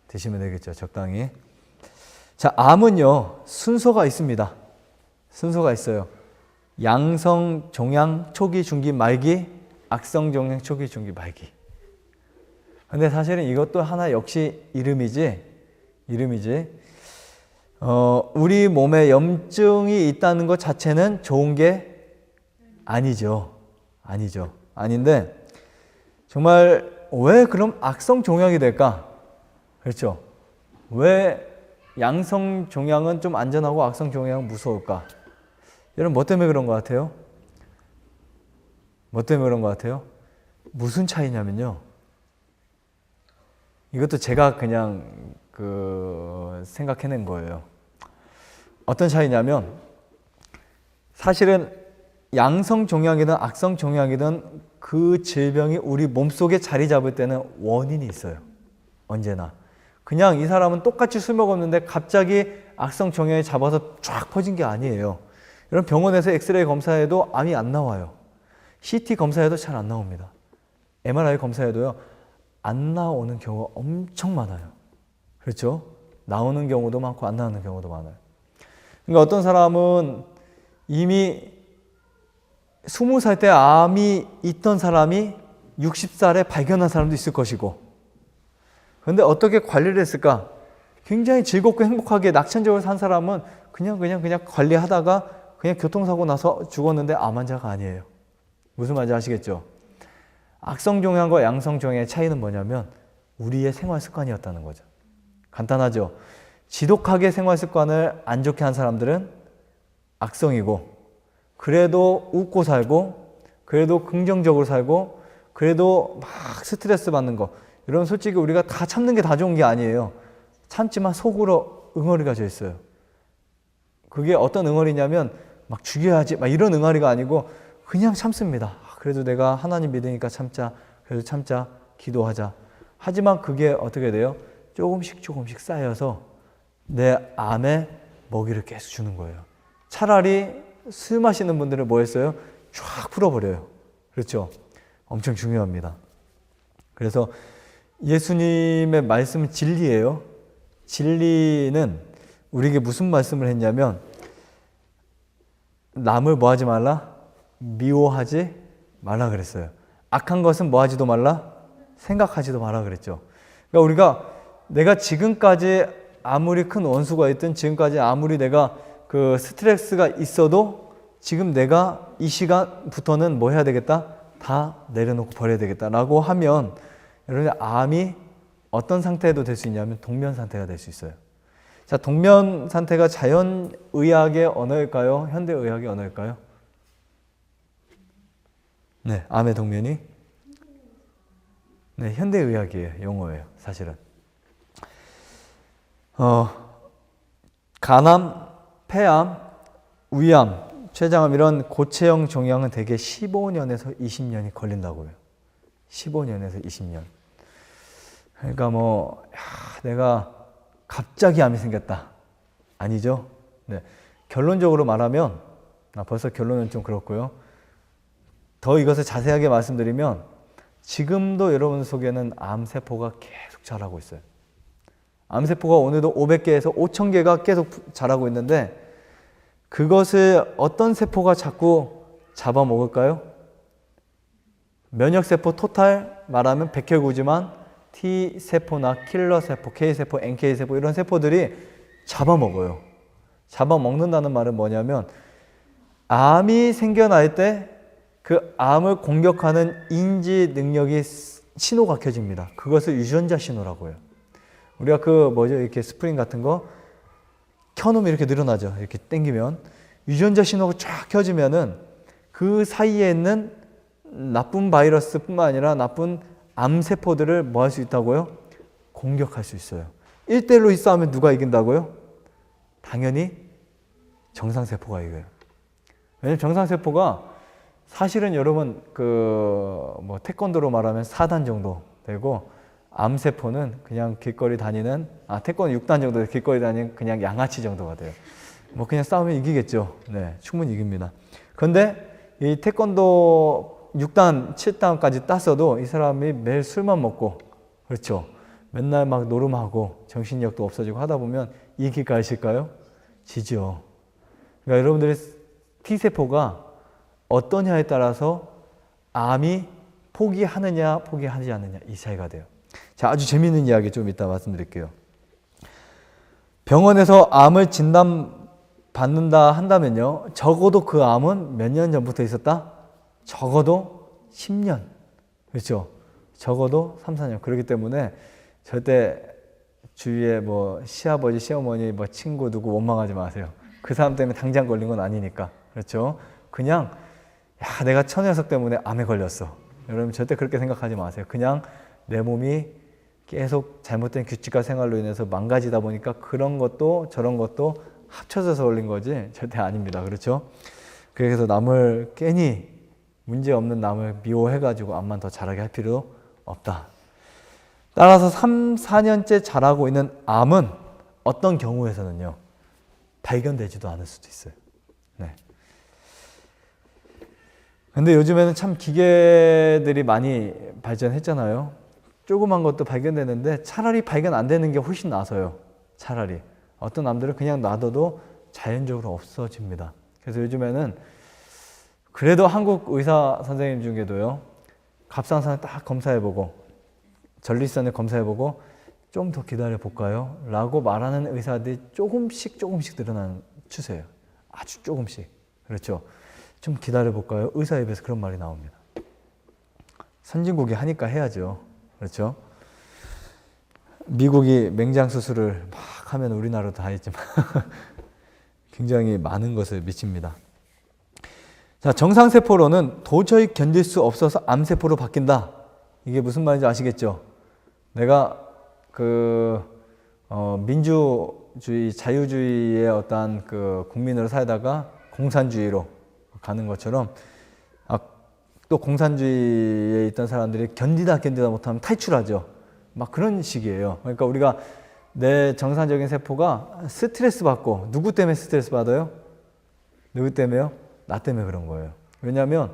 드시면 되겠죠. 적당히. 자, 암은요 순서가 있습니다. 순서가 있어요. 양성, 종양, 초기, 중기, 말기, 악성, 종양, 초기, 중기, 말기. 근데 사실은 이것도 하나 역시 이름이지. 우리 몸에 염증이 있다는 것 자체는 좋은 게 아니죠. 아닌데 정말 왜 그럼 악성 종양이 될까? 그렇죠. 왜 양성 종양은 좀 안전하고 악성 종양은 무서울까? 여러분 뭐 때문에 그런 것 같아요? 무슨 차이냐면요. 이것도 제가 그냥 생각해낸 거예요. 어떤 차이냐면 사실은 양성 종양이든 악성 종양이든 그 질병이 우리 몸속에 자리 잡을 때는 원인이 있어요. 언제나. 그냥 이 사람은 똑같이 술 먹었는데 갑자기 악성 종양이 잡아서 쫙 퍼진 게 아니에요. 이런 병원에서 엑스레이 검사해도 암이 안 나와요. CT 검사해도 잘 안 나옵니다. MRI 검사해도요, 안 나오는 경우가 엄청 많아요. 그렇죠? 나오는 경우도 많고 안 나오는 경우도 많아요. 그러니까 어떤 사람은 이미 20살 때 암이 있던 사람이 60살에 발견한 사람도 있을 것이고, 그런데 어떻게 관리를 했을까? 굉장히 즐겁고 행복하게 낙천적으로 산 사람은 그냥 관리하다가 그냥 교통사고 나서 죽었는데 암 환자가 아니에요. 무슨 말인지 아시겠죠? 악성종양과 양성종양의 차이는 뭐냐면 우리의 생활 습관이었다는 거죠. 간단하죠? 지독하게 생활 습관을 안 좋게 한 사람들은 악성이고, 그래도 웃고 살고, 그래도 긍정적으로 살고, 그래도 막 스트레스 받는 거, 이런 솔직히 우리가 다 참는 게 다 좋은 게 아니에요. 참지만 속으로 응어리가 져 있어요. 그게 어떤 응어리냐면 막 죽여야지 막 이런 응아리가 아니고 그냥 참습니다. 그래도 내가 하나님 믿으니까 참자. 그래도 참자. 기도하자. 하지만 그게 어떻게 돼요? 조금씩 쌓여서 내 암에 먹이를 계속 주는 거예요. 차라리 술 마시는 분들은 뭐 했어요? 쫙 풀어버려요. 그렇죠? 엄청 중요합니다. 그래서 예수님의 말씀은 진리예요. 진리는 우리에게 무슨 말씀을 했냐면 남을 뭐 하지 말라? 미워하지 말라 그랬어요. 악한 것은 뭐 하지도 말라? 생각하지도 말라 그랬죠. 그러니까 우리가 내가 지금까지 아무리 큰 원수가 있든 지금까지 아무리 내가 그 스트레스가 있어도 지금 내가 이 시간부터는 뭐 해야 되겠다? 다 내려놓고 버려야 되겠다라고 하면 여러분의 암이 어떤 상태도 될 수 있냐면 동면 상태가 될 수 있어요. 자, 동면 상태가 자연의학의 언어일까요? 현대의학의 언어일까요? 네, 암의 동면이 네, 현대의학이에요. 용어예요. 사실은. 간암, 폐암, 위암, 췌장암 이런 고체형 종양은 대개 15년에서 20년이 걸린다고요. 15년에서 20년. 그러니까 뭐 내가 갑자기 암이 생겼다. 아니죠. 네. 결론적으로 말하면 벌써 결론은 좀 그렇고요. 더 이것을 자세하게 말씀드리면 지금도 여러분 속에는 암세포가 계속 자라고 있어요. 암세포가 오늘도 500개에서 5000개가 계속 자라고 있는데 그것을 어떤 세포가 자꾸 잡아먹을까요? 면역세포 토탈 말하면 백혈구지만 T세포나 킬러세포, K세포, NK세포 이런 세포들이 잡아먹어요. 잡아먹는다는 말은 뭐냐면 암이 생겨날 때 그 암을 공격하는 인지 능력이 신호가 켜집니다. 그것을 유전자 신호라고 해요. 우리가 이렇게 스프링 같은 거 켜놓으면 이렇게 늘어나죠. 이렇게 당기면 유전자 신호가 쫙 켜지면은 그 사이에 있는 나쁜 바이러스뿐만 아니라 나쁜 암세포들을 뭐 할 수 있다고요? 공격할 수 있어요. 1대1로 싸우면 누가 이긴다고요? 당연히 정상세포가 이겨요. 왜냐면 정상세포가 사실은 여러분 태권도로 말하면 4단 정도 되고 암세포는 그냥 길거리 다니는 태권도 6단 정도 길거리 다니는 그냥 양아치 정도가 돼요. 뭐 그냥 싸우면 이기겠죠. 네, 충분히 이깁니다. 그런데 이 태권도 6단, 7단까지 땄어도 이 사람이 매일 술만 먹고 그렇죠. 맨날 막 노름하고 정신력도 없어지고 하다 보면 이길까 하실까요? 지죠. 그러니까 여러분들의 T세포가 어떠냐에 따라서 암이 포기하느냐 포기하지 않느냐 이 차이가 돼요. 자, 아주 재미있는 이야기 좀 이따 말씀드릴게요. 병원에서 암을 진단받는다 한다면요. 적어도 그 암은 몇 년 전부터 있었다? 적어도 10년. 그렇죠? 적어도 3, 4년. 그렇기 때문에 절대 주위에 시아버지, 시어머니, 친구 누구 원망하지 마세요. 그 사람 때문에 당장 걸린 건 아니니까. 그렇죠? 그냥 내가 저 녀석 때문에 암에 걸렸어. 여러분 절대 그렇게 생각하지 마세요. 그냥 내 몸이 계속 잘못된 규칙과 생활로 인해서 망가지다 보니까 그런 것도 저런 것도 합쳐져서 걸린 거지 절대 아닙니다. 그렇죠? 그래서 남을 괜히 문제없는 남을 미워해가지고 암만 더 자라게 할 필요 없다. 따라서 3, 4년째 자라고 있는 암은 어떤 경우에서는요. 발견되지도 않을 수도 있어요. 네. 근데 요즘에는 참 기계들이 많이 발전했잖아요. 조그만 것도 발견되는데 차라리 발견 안 되는 게 훨씬 나아서요. 차라리. 어떤 암들은 그냥 놔둬도 자연적으로 없어집니다. 그래서 요즘에는 그래도 한국 의사 선생님 중에도요. 갑상선을 딱 검사해보고 전립선을 검사해보고 좀 더 기다려 볼까요? 라고 말하는 의사들이 조금씩 늘어나는 추세예요. 아주 조금씩. 그렇죠. 좀 기다려 볼까요? 의사 입에서 그런 말이 나옵니다. 선진국이 하니까 해야죠. 그렇죠? 미국이 맹장 수술을 막 하면 우리나라도 다 했지만 굉장히 많은 것을 미칩니다. 자, 정상세포로는 도저히 견딜 수 없어서 암세포로 바뀐다. 이게 무슨 말인지 아시겠죠? 내가 민주주의, 자유주의의 어떤 국민으로 살다가 공산주의로 가는 것처럼 또 공산주의에 있던 사람들이 견디다 못하면 탈출하죠. 막 그런 식이에요. 그러니까 우리가 내 정상적인 세포가 스트레스 받고, 누구 때문에 스트레스 받아요? 누구 때문에요? 나 때문에 그런 거예요. 왜냐하면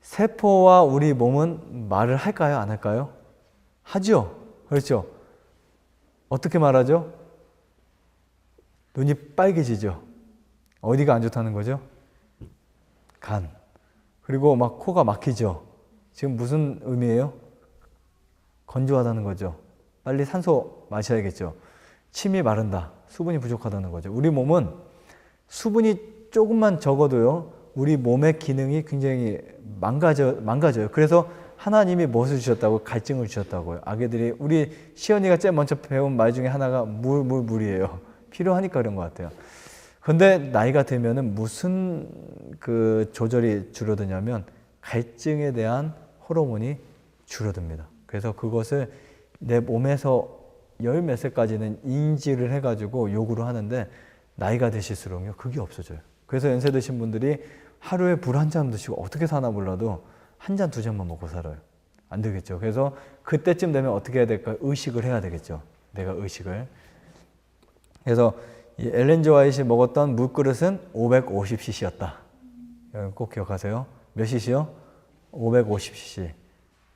세포와 우리 몸은 말을 할까요? 안 할까요? 하죠. 그렇죠. 어떻게 말하죠? 눈이 빨개지죠. 어디가 안 좋다는 거죠? 간. 그리고 막 코가 막히죠. 지금 무슨 의미예요? 건조하다는 거죠. 빨리 산소 마셔야겠죠. 침이 마른다. 수분이 부족하다는 거죠. 우리 몸은 수분이 조금만 적어도요, 우리 몸의 기능이 굉장히 망가져요. 그래서 하나님이 무엇을 주셨다고? 갈증을 주셨다고요. 아기들이, 우리 시연이가 제일 먼저 배운 말 중에 하나가 물이에요. 필요하니까 그런 것 같아요. 근데 나이가 들면은 무슨 그 조절이 줄어드냐면 갈증에 대한 호르몬이 줄어듭니다. 그래서 그것을 내 몸에서 열 몇 살까지는 인지를 해가지고 요구를 하는데, 나이가 드실수록요, 그게 없어져요. 그래서 연세 드신 분들이 하루에 물 한 잔 드시고 어떻게 사나 몰라도 한 잔, 두 잔만 먹고 살아요. 안 되겠죠. 그래서 그때쯤 되면 어떻게 해야 될까요? 의식을 해야 되겠죠. 내가 의식을. 그래서 이 엘렌 G 화이트이 먹었던 물그릇은 550cc였다. 꼭 기억하세요. 몇 cc요? 550cc.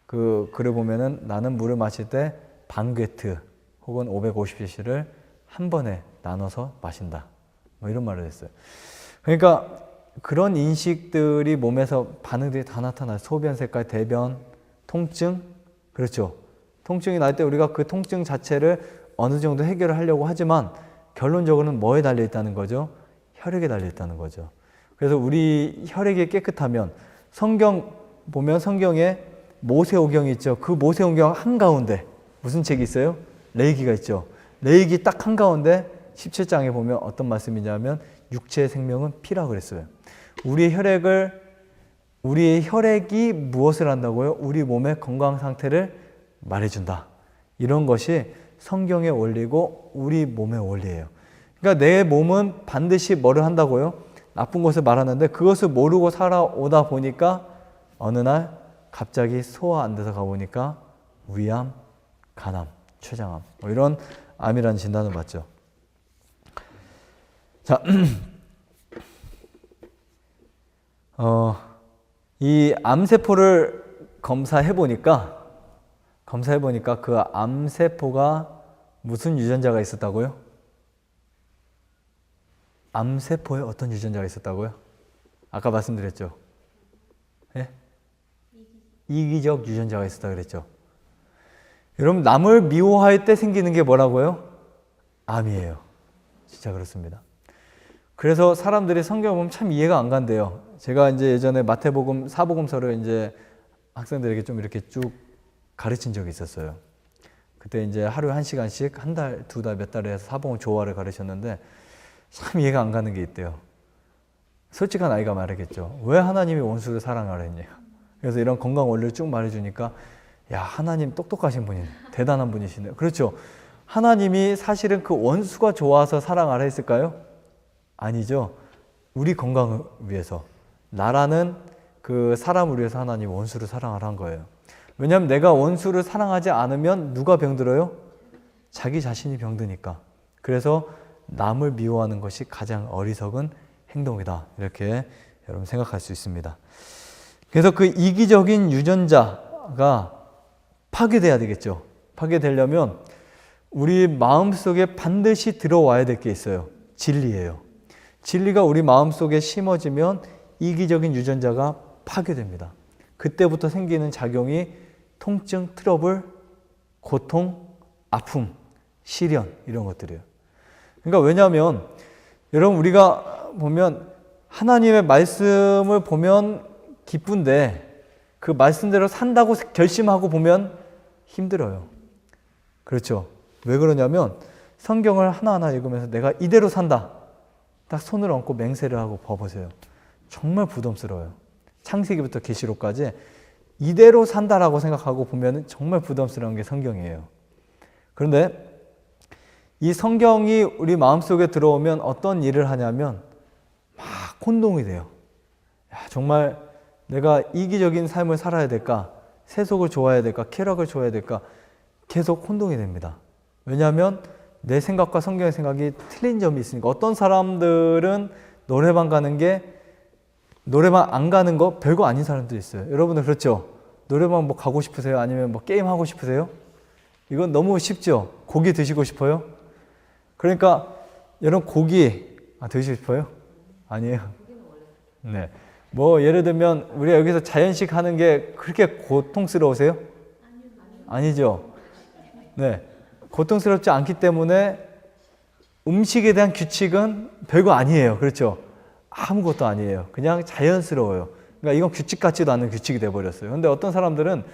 그 글을 보면은 나는 물을 마실 때 반 궤트 혹은 550cc를 한 번에 나눠서 마신다. 뭐 이런 말을 했어요. 그러니까 그런 인식들이 몸에서 반응들이 다 나타나요. 소변 색깔, 대변, 통증. 그렇죠. 통증이 날 때 우리가 그 통증 자체를 어느 정도 해결을 하려고 하지만 결론적으로는 뭐에 달려 있다는 거죠? 혈액에 달려 있다는 거죠. 그래서 우리 혈액이 깨끗하면, 성경 보면 성경에 모세오경이 있죠. 그 모세오경 한가운데 무슨 책이 있어요? 레위기가 있죠. 레위기 딱 한가운데 17장에 보면 어떤 말씀이냐면 육체의 생명은 피라 그랬어요. 우리의 혈액이 무엇을 한다고요? 우리 몸의 건강 상태를 말해준다. 이런 것이 성경의 원리고 우리 몸의 원리예요. 그러니까 내 몸은 반드시 뭐를 한다고요? 나쁜 것을 말하는데 그것을 모르고 살아오다 보니까 어느 날 갑자기 소화 안 돼서 가보니까 위암, 간암, 췌장암, 뭐 이런 암이라는 진단을 받죠. 자, 이 암세포를 검사해 보니까 그 암세포가 무슨 유전자가 있었다고요? 암세포에 어떤 유전자가 있었다고요? 아까 말씀드렸죠. 예? 이기적 유전자가 있었다 그랬죠. 여러분, 남을 미워할 때 생기는 게 뭐라고요? 암이에요. 진짜 그렇습니다. 그래서 사람들이 성경 보면 참 이해가 안 간대요. 제가 이제 예전에 마태복음, 사복음서를 이제 학생들에게 좀 이렇게 쭉 가르친 적이 있었어요. 그때 이제 하루에 1시간씩 한 달, 두 달, 몇 달에 해서 사복음 조화를 가르쳤는데 참 이해가 안 가는 게 있대요. 솔직한 아이가 말하겠죠. 왜 하나님이 원수를 사랑하라 했냐. 그래서 이런 건강 원리를 쭉 말해주니까, 야, 하나님 똑똑하신 분이네. 대단한 분이시네요. 그렇죠. 하나님이 사실은 그 원수가 좋아서 사랑하라 했을까요? 아니죠. 우리 건강을 위해서, 나라는 그 사람을 위해서 하나님 원수를 사랑하라 한 거예요. 왜냐하면 내가 원수를 사랑하지 않으면 누가 병들어요? 자기 자신이 병드니까. 그래서 남을 미워하는 것이 가장 어리석은 행동이다. 이렇게 여러분 생각할 수 있습니다. 그래서 그 이기적인 유전자가 파괴돼야 되겠죠. 파괴되려면 우리 마음속에 반드시 들어와야 될 게 있어요. 진리예요. 진리가 우리 마음속에 심어지면 이기적인 유전자가 파괴됩니다. 그때부터 생기는 작용이 통증, 트러블, 고통, 아픔, 시련, 이런 것들이에요. 그러니까 왜냐하면 여러분, 우리가 보면 하나님의 말씀을 보면 기쁜데 그 말씀대로 산다고 결심하고 보면 힘들어요. 그렇죠. 왜 그러냐면 성경을 하나하나 읽으면서 내가 이대로 산다, 딱 손을 얹고 맹세를 하고 봐보세요. 정말 부담스러워요. 창세기부터 계시록까지 이대로 산다라고 생각하고 보면 정말 부담스러운 게 성경이에요. 그런데 이 성경이 우리 마음속에 들어오면 어떤 일을 하냐면 막 혼동이 돼요. 야, 정말 내가 이기적인 삶을 살아야 될까? 세속을 좋아해야 될까? 쾌락을 좋아해야 될까? 계속 혼동이 됩니다. 왜냐하면 내 생각과 성경의 생각이 틀린 점이 있으니까. 어떤 사람들은 노래방 가는 게 노래방 안 가는 거 별거 아닌 사람들이 있어요. 여러분들 그렇죠? 노래방 뭐 가고 싶으세요? 아니면 뭐 게임 하고 싶으세요? 이건 너무 쉽죠? 고기 드시고 싶어요? 그러니까 여러분 고기 드시고 싶어요? 아니에요. 네. 뭐 예를 들면 우리가 여기서 자연식 하는 게 그렇게 고통스러우세요? 아니죠. 네. 고통스럽지 않기 때문에 음식에 대한 규칙은 별거 아니에요. 그렇죠? 아무것도 아니에요. 그냥 자연스러워요. 그러니까 이건 규칙 같지도 않은 규칙이 돼버렸어요. 근데 어떤 사람들은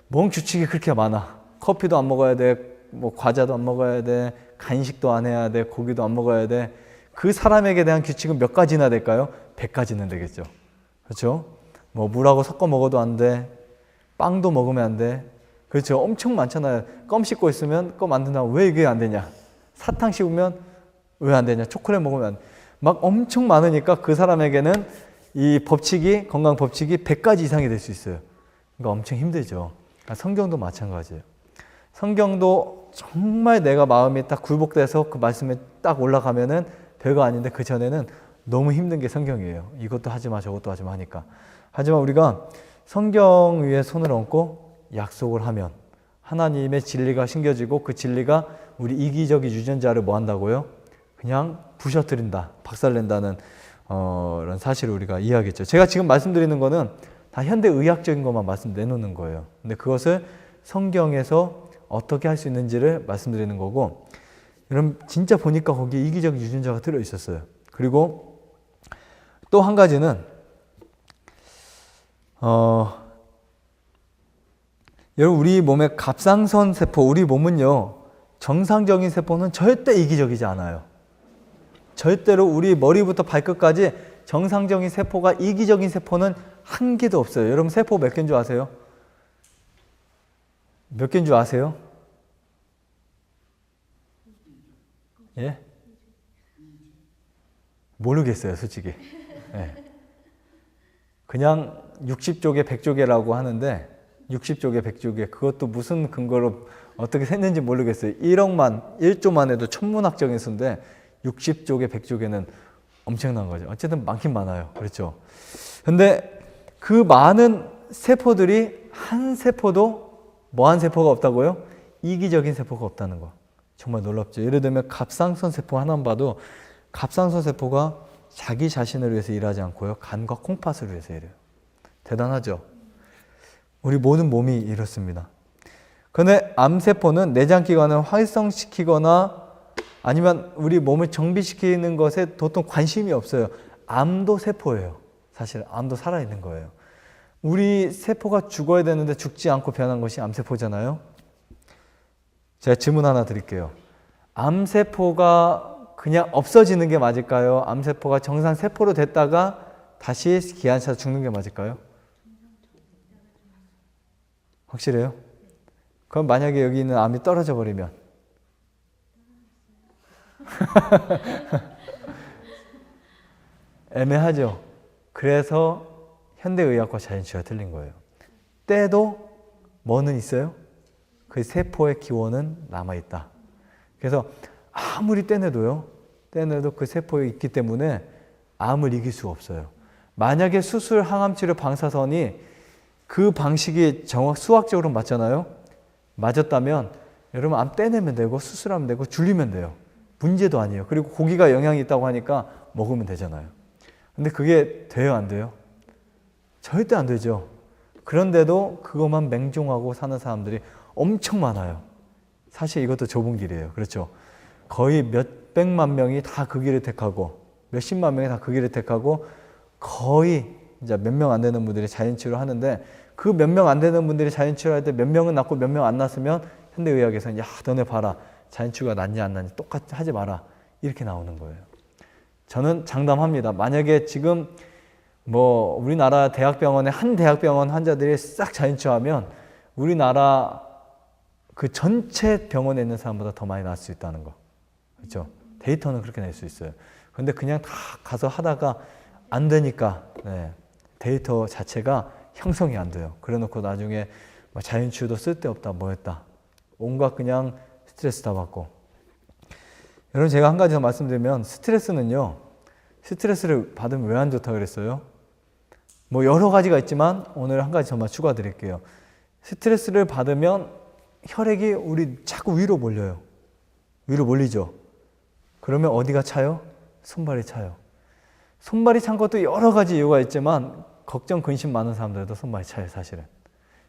뭔 규칙이 그렇게 많아. 커피도 안 먹어야 돼. 뭐 과자도 안 먹어야 돼. 간식도 안 해야 돼. 고기도 안 먹어야 돼. 그 사람에게 대한 규칙은 몇 가지나 될까요? 100가지는 되겠죠. 그렇죠? 뭐 물하고 섞어 먹어도 안 돼. 빵도 먹으면 안 돼. 그렇죠? 엄청 많잖아요. 껌 씹고 있으면 껌 안 된다고 왜 이게 안 되냐? 사탕 씹으면 왜 안 되냐? 초콜릿 먹으면 안 돼. 막 엄청 많으니까 그 사람에게는 이 법칙이, 건강 법칙이 100가지 이상이 될 수 있어요. 그러니까 엄청 힘들죠. 성경도 마찬가지예요. 성경도 정말 내가 마음이 딱 굴복돼서 그 말씀에 딱 올라가면은 별거 아닌데 그 전에는 너무 힘든 게 성경이에요. 이것도 하지 마, 저것도 하지 마 하니까. 하지만 우리가 성경 위에 손을 얹고 약속을 하면 하나님의 진리가 심겨지고 그 진리가 우리 이기적인 유전자를 뭐 한다고요? 그냥 부셔뜨린다, 박살낸다는 이런 사실을 우리가 이해하겠죠. 제가 지금 말씀드리는 거는 다 현대의학적인 것만 말씀 내놓는 거예요. 근데 그것을 성경에서 어떻게 할 수 있는지를 말씀드리는 거고, 여러분 진짜 보니까 거기에 이기적 유전자가 들어 있었어요. 그리고 또 한 가지는 여러분 우리 몸의 갑상선 세포, 우리 몸은요 정상적인 세포는 절대 이기적이지 않아요. 절대로 우리 머리부터 발끝까지 정상적인 세포가 이기적인 세포는 한 개도 없어요. 여러분 세포 몇 개인 줄 아세요? 몇 개인 줄 아세요? 예? 모르겠어요, 솔직히. 예. 그냥 60조개, 100조개라고 하는데 60조개, 100조개 그것도 무슨 근거로 어떻게 샜는지 모르겠어요. 1조만 해도 천문학적인 수인데 60조개, 100조개는 엄청난 거죠. 어쨌든 많긴 많아요. 그렇죠? 근데 그 많은 세포들이 한 세포도 뭐한 세포가 없다고요? 이기적인 세포가 없다는 거. 정말 놀랍죠. 예를 들면 갑상선 세포 하나만 봐도 갑상선 세포가 자기 자신을 위해서 일하지 않고요. 간과 콩팥을 위해서 일해요. 대단하죠? 우리 모든 몸이 이렇습니다. 그런데 암세포는 내장기관을 활성시키거나 아니면 우리 몸을 정비시키는 것에 보통 관심이 없어요. 암도 세포예요. 사실 암도 살아있는 거예요. 우리 세포가 죽어야 되는데 죽지 않고 변한 것이 암세포잖아요. 제가 질문 하나 드릴게요. 암세포가 그냥 없어지는 게 맞을까요? 암세포가 정상세포로 됐다가 다시 기한차 죽는 게 맞을까요? 확실해요? 그럼 만약에 여기 있는 암이 떨어져 버리면 애매하죠. 그래서 현대의학과 자연치유가 틀린 거예요. 때도 뭐는 있어요? 그 세포의 기원은 남아있다. 그래서 아무리 떼내도 그 세포에 있기 때문에 암을 이길 수가 없어요. 만약에 수술, 항암치료, 방사선이 그 방식이 수학적으로 맞잖아요. 맞았다면 여러분 암 떼내면 되고 수술하면 되고 줄이면 돼요. 문제도 아니에요. 그리고 고기가 영향이 있다고 하니까 먹으면 되잖아요. 근데 그게 돼요, 안 돼요? 절대 안 되죠. 그런데도 그것만 맹종하고 사는 사람들이 엄청 많아요. 사실 이것도 좁은 길이에요. 그렇죠? 거의 몇백만 명이 다 그 길을 택하고 몇십만 명이 다 그 길을 택하고 거의 이제 몇 명 안 되는 분들이 자연치유를 하는데 그 몇 명 안 되는 분들이 자연치유를 할 때 몇 명은 낫고 몇 명 안 낫으면 현대의학에서는 야 너네 봐라 자연치유가 낫냐 안 낫냐 똑같이 하지 마라 이렇게 나오는 거예요. 저는 장담합니다. 만약에 지금 뭐 우리나라 대학병원의 한 대학병원 환자들이 싹 자연치유하면 우리나라 그 전체 병원에 있는 사람보다 더 많이 나을 수 있다는 거. 그렇죠? 데이터는 그렇게 낼 수 있어요. 그런데 그냥 다 가서 하다가 안 되니까 데이터 자체가 형성이 안 돼요. 그래 놓고 나중에 자연치유도 쓸데없다 뭐 했다 온갖 그냥 스트레스 다 받고. 여러분 제가 한 가지 더 말씀드리면 스트레스는요, 스트레스를 받으면 왜 안 좋다 그랬어요? 뭐 여러 가지가 있지만 오늘 한 가지 저만 추가 드릴게요. 스트레스를 받으면 혈액이 우리 자꾸 위로 몰려요. 위로 몰리죠. 그러면 어디가 차요? 손발이 차요. 손발이 찬 것도 여러 가지 이유가 있지만 걱정 근심 많은 사람들도 손발이 차요 사실은.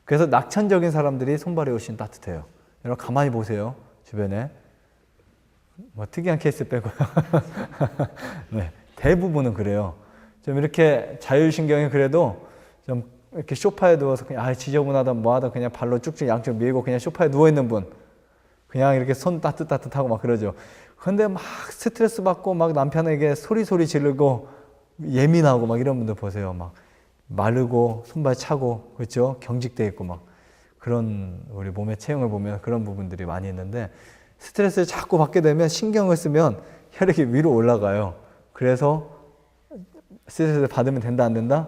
그래서 낙천적인 사람들이 손발이 훨씬 따뜻해요. 여러분 가만히 보세요. 주변에 뭐 특이한 케이스 빼고요. 네, 대부분은 그래요. 좀 이렇게 자율신경이 그래도 좀 이렇게 소파에 누워서 그냥 지저분하다 뭐하다 그냥 발로 쭉쭉 양쪽 밀고 그냥 소파에 누워있는 분, 그냥 이렇게 손 따뜻하고 막 그러죠. 근데 막 스트레스 받고 막 남편에게 소리 지르고 예민하고 막 이런 분들 보세요. 막 마르고 손발 차고 그렇죠? 경직돼 있고 막 그런 우리 몸의 체형을 보면 그런 부분들이 많이 있는데, 스트레스를 자꾸 받게 되면 신경을 쓰면 혈액이 위로 올라가요. 그래서 스트레스를 받으면 된다 안 된다?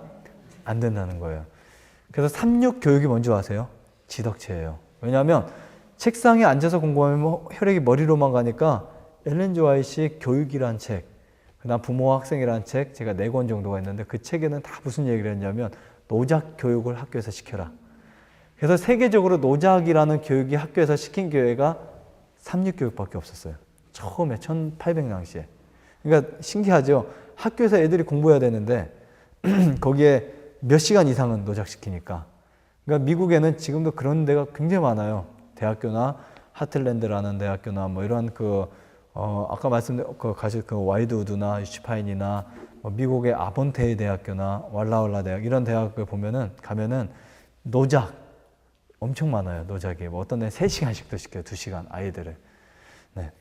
안 된다는 거예요. 그래서 3육 교육이 뭔지 아세요? 지덕체예요. 왜냐하면 책상에 앉아서 공부하면 혈액이 머리로만 가니까 엘렌 지 화이트의 교육이란 책, 그다음 부모와 학생이라는 책, 제가 4권 정도가 있는데 그 책에는 다 무슨 얘기를 했냐면 노작 교육을 학교에서 시켜라. 그래서 세계적으로 노작이라는 교육이 학교에서 시킨 교회가 3육 교육밖에 없었어요. 처음에 1800년시에. 그러니까 신기하죠. 학교에서 애들이 공부해야 되는데 거기에 몇 시간 이상은 노작시키니까. 그러니까 미국에는 지금도 그런 데가 굉장히 많아요. 대학교나 하틀랜드라는 대학교나 뭐 이런 아까 말씀드린 가실 와이드우드나 유치파인이나 미국의 아본테이 대학교나 왈라왈라 대학 이런 대학을 가면은 노작 엄청 많아요. 노작이 뭐 어떤 데는 3시간씩도 시켜요. 2시간 아이들을. 네.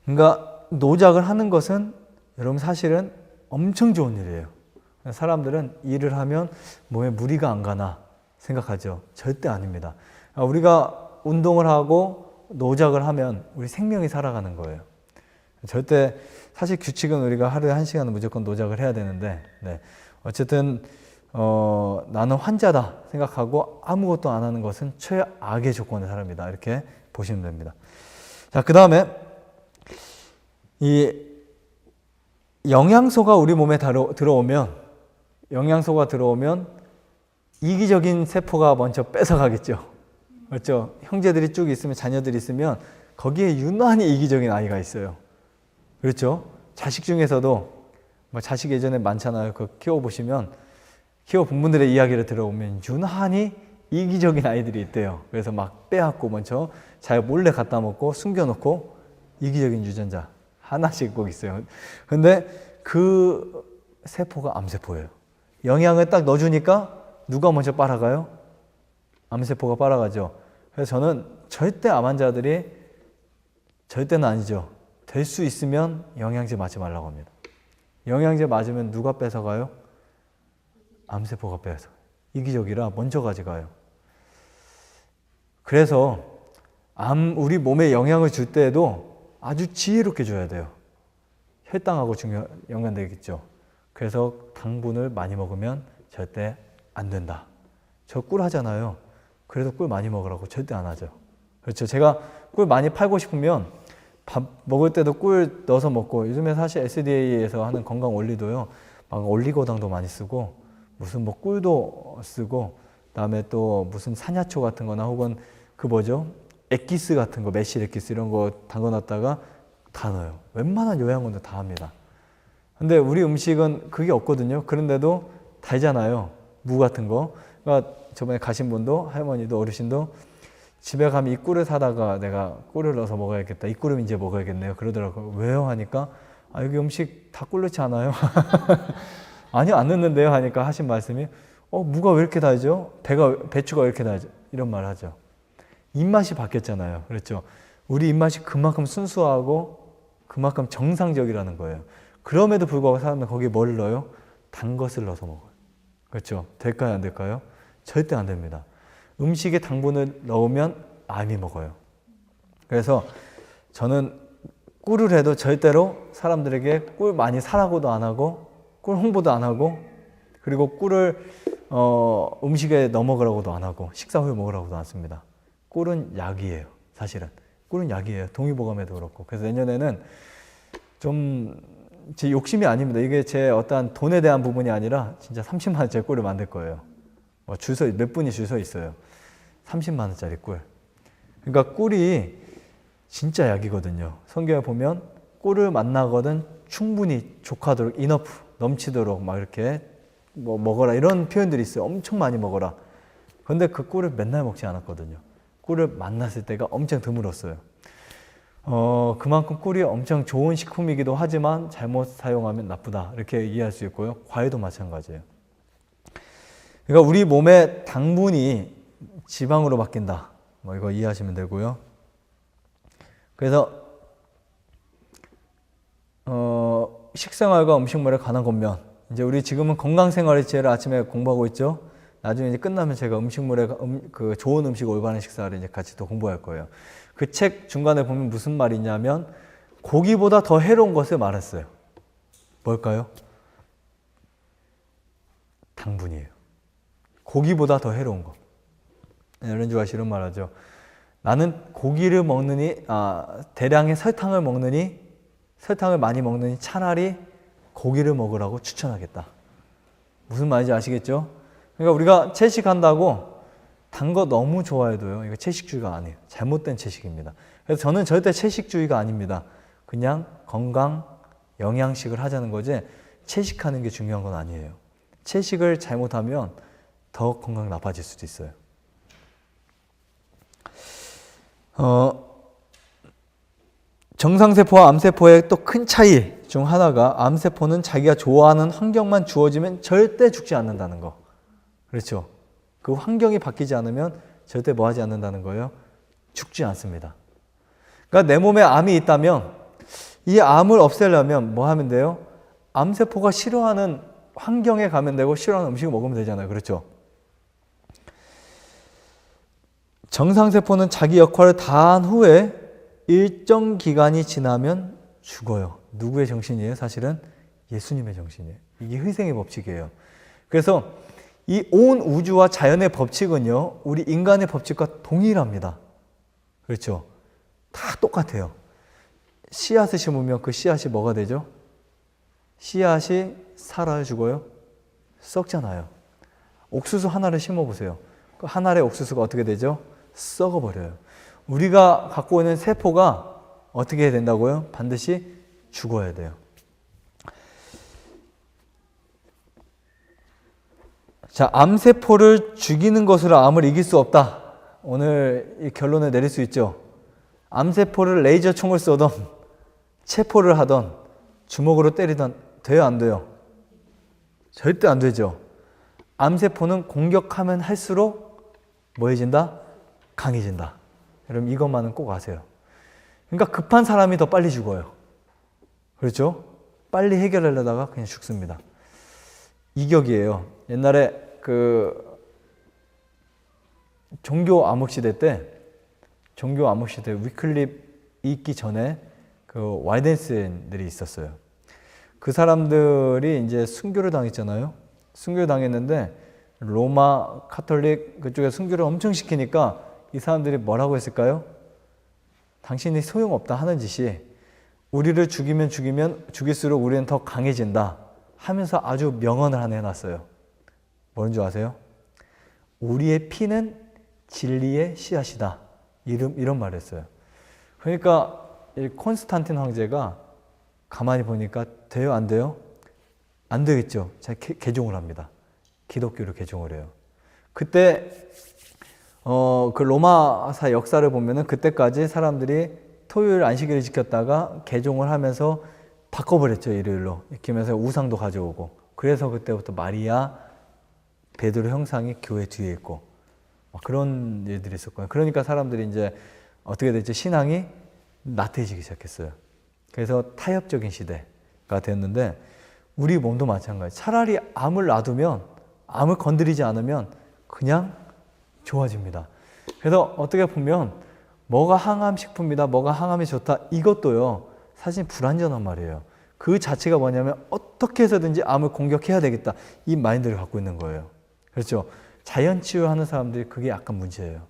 그러니까 노작을 하는 것은 여러분 사실은 엄청 좋은 일이에요. 사람들은 일을 하면 몸에 무리가 안 가나 생각하죠. 절대 아닙니다. 우리가 운동을 하고 노작을 하면 우리 생명이 살아가는 거예요. 절대 사실 규칙은 우리가 하루에 1시간은 무조건 노작을 해야 되는데 어쨌든 나는 환자다 생각하고 아무것도 안 하는 것은 최악의 조건의 사람이다 이렇게 보시면 됩니다. 자, 그 다음에 이 영양소가 우리 몸에 들어오면 이기적인 세포가 먼저 뺏어가겠죠. 그렇죠? 형제들이 쭉 있으면, 자녀들이 있으면 거기에 유난히 이기적인 아이가 있어요. 그렇죠? 자식 중에서도 자식 예전에 많잖아요. 그거 키워보시면 키워본 분들의 이야기를 들어보면 유난히 이기적인 아이들이 있대요. 그래서 막 빼앗고 먼저 자기 몰래 갖다 먹고 숨겨놓고 이기적인 유전자 하나씩 꼭 있어요. 근데 그 세포가 암세포예요. 영양을 딱 넣어주니까 누가 먼저 빨아가요? 암세포가 빨아가죠. 그래서 저는 절대 암 환자들이, 절대는 아니죠, 될 수 있으면 영양제 맞지 말라고 합니다. 영양제 맞으면 누가 뺏어가요? 암세포가 뺏어가요. 이기적이라 먼저 가져가요. 그래서 우리 몸에 영향을 줄 때에도 아주 지혜롭게 줘야 돼요. 혈당하고 연관되겠죠. 그래서 당분을 많이 먹으면 절대 안 된다. 저 꿀 하잖아요. 그래도 꿀 많이 먹으라고 절대 안 하죠. 그렇죠. 제가 꿀 많이 팔고 싶으면 밥 먹을 때도 꿀 넣어서 먹고, 요즘에 사실 SDA에서 하는 건강 원리도요, 막 올리고당도 많이 쓰고 무슨 뭐 꿀도 쓰고, 그다음에 또 무슨 산야초 같은 거나 혹은 액기스 같은 거, 매실 액기스 이런 거 담궈놨다가 다 넣어요. 웬만한 요양원도 다 합니다. 근데 우리 음식은 그게 없거든요. 그런데도 달잖아요. 무 같은 거. 그러니까 저번에 가신 분도, 할머니도, 어르신도 집에 가면 이 꿀을 사다가 내가 꿀을 넣어서 먹어야겠다, 이 꿀을 이제 먹어야겠네요 그러더라고요. 왜요? 하니까 여기 음식 다 꿀 넣지 않아요? 아니요, 안 넣는데요 하니까 하신 말씀이 무가 왜 이렇게 달죠? 배추가 왜 이렇게 달죠? 이런 말 하죠. 입맛이 바뀌었잖아요. 그렇죠? 우리 입맛이 그만큼 순수하고 그만큼 정상적이라는 거예요. 그럼에도 불구하고 사람은 거기에 뭘 넣어요? 단 것을 넣어서 먹어요. 그렇죠? 될까요? 안 될까요? 절대 안 됩니다. 음식에 당분을 넣으면 암이 먹어요. 그래서 저는 꿀을 해도 절대로 사람들에게 꿀 많이 사라고도 안 하고 꿀 홍보도 안 하고, 그리고 꿀을 음식에 넣어 먹으라고도 안 하고, 식사 후에 먹으라고도 안 씁니다. 꿀은 약이에요, 사실은. 꿀은 약이에요. 동의보감에도 그렇고. 그래서 내년에는 좀 제 욕심이 아닙니다. 이게 제 어떠한 돈에 대한 부분이 아니라 진짜 30만 원짜리 꿀을 만들 거예요. 몇 분이 줄 서 있어요. 30만 원짜리 꿀. 그러니까 꿀이 진짜 약이거든요. 성경에 보면 꿀을 만나거든 충분히 족하도록, 이너프, 넘치도록 막 이렇게 뭐 먹어라 이런 표현들이 있어요. 엄청 많이 먹어라. 그런데 그 꿀을 맨날 먹지 않았거든요. 꿀을 만났을 때가 엄청 드물었어요. 그만큼 꿀이 엄청 좋은 식품이기도 하지만 잘못 사용하면 나쁘다 이렇게 이해할 수 있고요. 과일도 마찬가지예요. 그러니까 우리 몸의 당분이 지방으로 바뀐다. 뭐 이거 이해하시면 되고요. 그래서 식생활과 음식물에 관한 권면. 이제 우리 지금은 건강생활의 지혜를 아침에 공부하고 있죠. 나중에 이제 끝나면 제가 음식물에 그 좋은 음식 올바른 식사를 이제 같이 또 공부할 거예요. 그 책 중간에 보면 무슨 말이 있냐면 고기보다 더 해로운 것을 말했어요. 뭘까요? 당분이에요. 고기보다 더 해로운 것. 이런 줄 아시는 말하죠. 나는 고기를 먹느니 대량의 설탕을 먹느니 설탕을 많이 먹느니 차라리 고기를 먹으라고 추천하겠다. 무슨 말인지 아시겠죠? 그러니까 우리가 채식한다고 단 거 너무 좋아해도요. 이거 채식주의가 아니에요. 잘못된 채식입니다. 그래서 저는 절대 채식주의가 아닙니다. 그냥 건강, 영양식을 하자는 거지 채식하는 게 중요한 건 아니에요. 채식을 잘못하면 더 건강 나빠질 수도 있어요. 정상세포와 암세포의 또 큰 차이 중 하나가 암세포는 자기가 좋아하는 환경만 주어지면 절대 죽지 않는다는 거. 그렇죠? 그 환경이 바뀌지 않으면 절대 뭐 하지 않는다는 거예요? 죽지 않습니다. 그러니까 내 몸에 암이 있다면 이 암을 없애려면 뭐 하면 돼요? 암세포가 싫어하는 환경에 가면 되고 싫어하는 음식을 먹으면 되잖아요. 그렇죠? 정상세포는 자기 역할을 다한 후에 일정 기간이 지나면 죽어요. 누구의 정신이에요? 사실은 예수님의 정신이에요. 이게 희생의 법칙이에요. 그래서 이 온 우주와 자연의 법칙은요, 우리 인간의 법칙과 동일합니다. 그렇죠? 다 똑같아요. 씨앗을 심으면 그 씨앗이 뭐가 되죠? 씨앗이 살아요, 죽어요? 썩잖아요. 옥수수 하나를 심어보세요. 그 한 알의 옥수수가 어떻게 되죠? 썩어버려요. 우리가 갖고 있는 세포가 어떻게 해야 된다고요? 반드시 죽어야 돼요. 자, 암세포를 죽이는 것으로 암을 이길 수 없다. 오늘 이 결론을 내릴 수 있죠. 암세포를 레이저 총을 쏘던 체포를 하던 주먹으로 때리던 돼요, 안 돼요? 절대 안 되죠. 암세포는 공격하면 할수록 뭐해진다? 강해진다. 여러분 이것만은 꼭 아세요. 그러니까 급한 사람이 더 빨리 죽어요. 그렇죠? 빨리 해결하려다가 그냥 죽습니다. 이격이에요. 옛날에 그 종교 암흑시대 때 위클립 있기 전에 그 와이덴스들이 있었어요. 그 사람들이 이제 순교를 당했잖아요. 순교를 당했는데 로마 카톨릭 그쪽에 순교를 엄청 시키니까 이 사람들이 뭐라고 했을까요? 당신이 소용없다 하는 짓이 우리를 죽이면 죽일수록 우리는 더 강해진다 하면서 아주 명언을 하나 해놨어요. 뭔 줄 아세요? 우리의 피는 진리의 씨앗이다. 이런 말을 했어요. 그러니까 이 콘스탄틴 황제가 가만히 보니까 돼요? 안 돼요? 안 되겠죠. 자, 개종을 합니다. 기독교를 개종을 해요. 그때 그 로마사 역사를 보면은 그때까지 사람들이 토요일 안식일을 지켰다가 개종을 하면서 바꿔버렸죠. 일요일로. 이렇게 하면서 우상도 가져오고. 그래서 그때부터 마리아, 베드로 형상이 교회 뒤에 있고 그런 일들이 있었거든요. 그러니까 사람들이 이제 어떻게 됐죠? 신앙이 나태해지기 시작했어요. 그래서 타협적인 시대가 됐는데 우리 몸도 마찬가지. 차라리 암을 놔두면 암을 건드리지 않으면 그냥 좋아집니다. 그래서 어떻게 보면 뭐가 항암식품이다, 뭐가 항암이 좋다 이것도요 사실 불완전한 말이에요. 그 자체가 뭐냐면 어떻게 해서든지 암을 공격해야 되겠다. 이 마인드를 갖고 있는 거예요. 그렇죠? 자연 치유하는 사람들이 그게 약간 문제예요.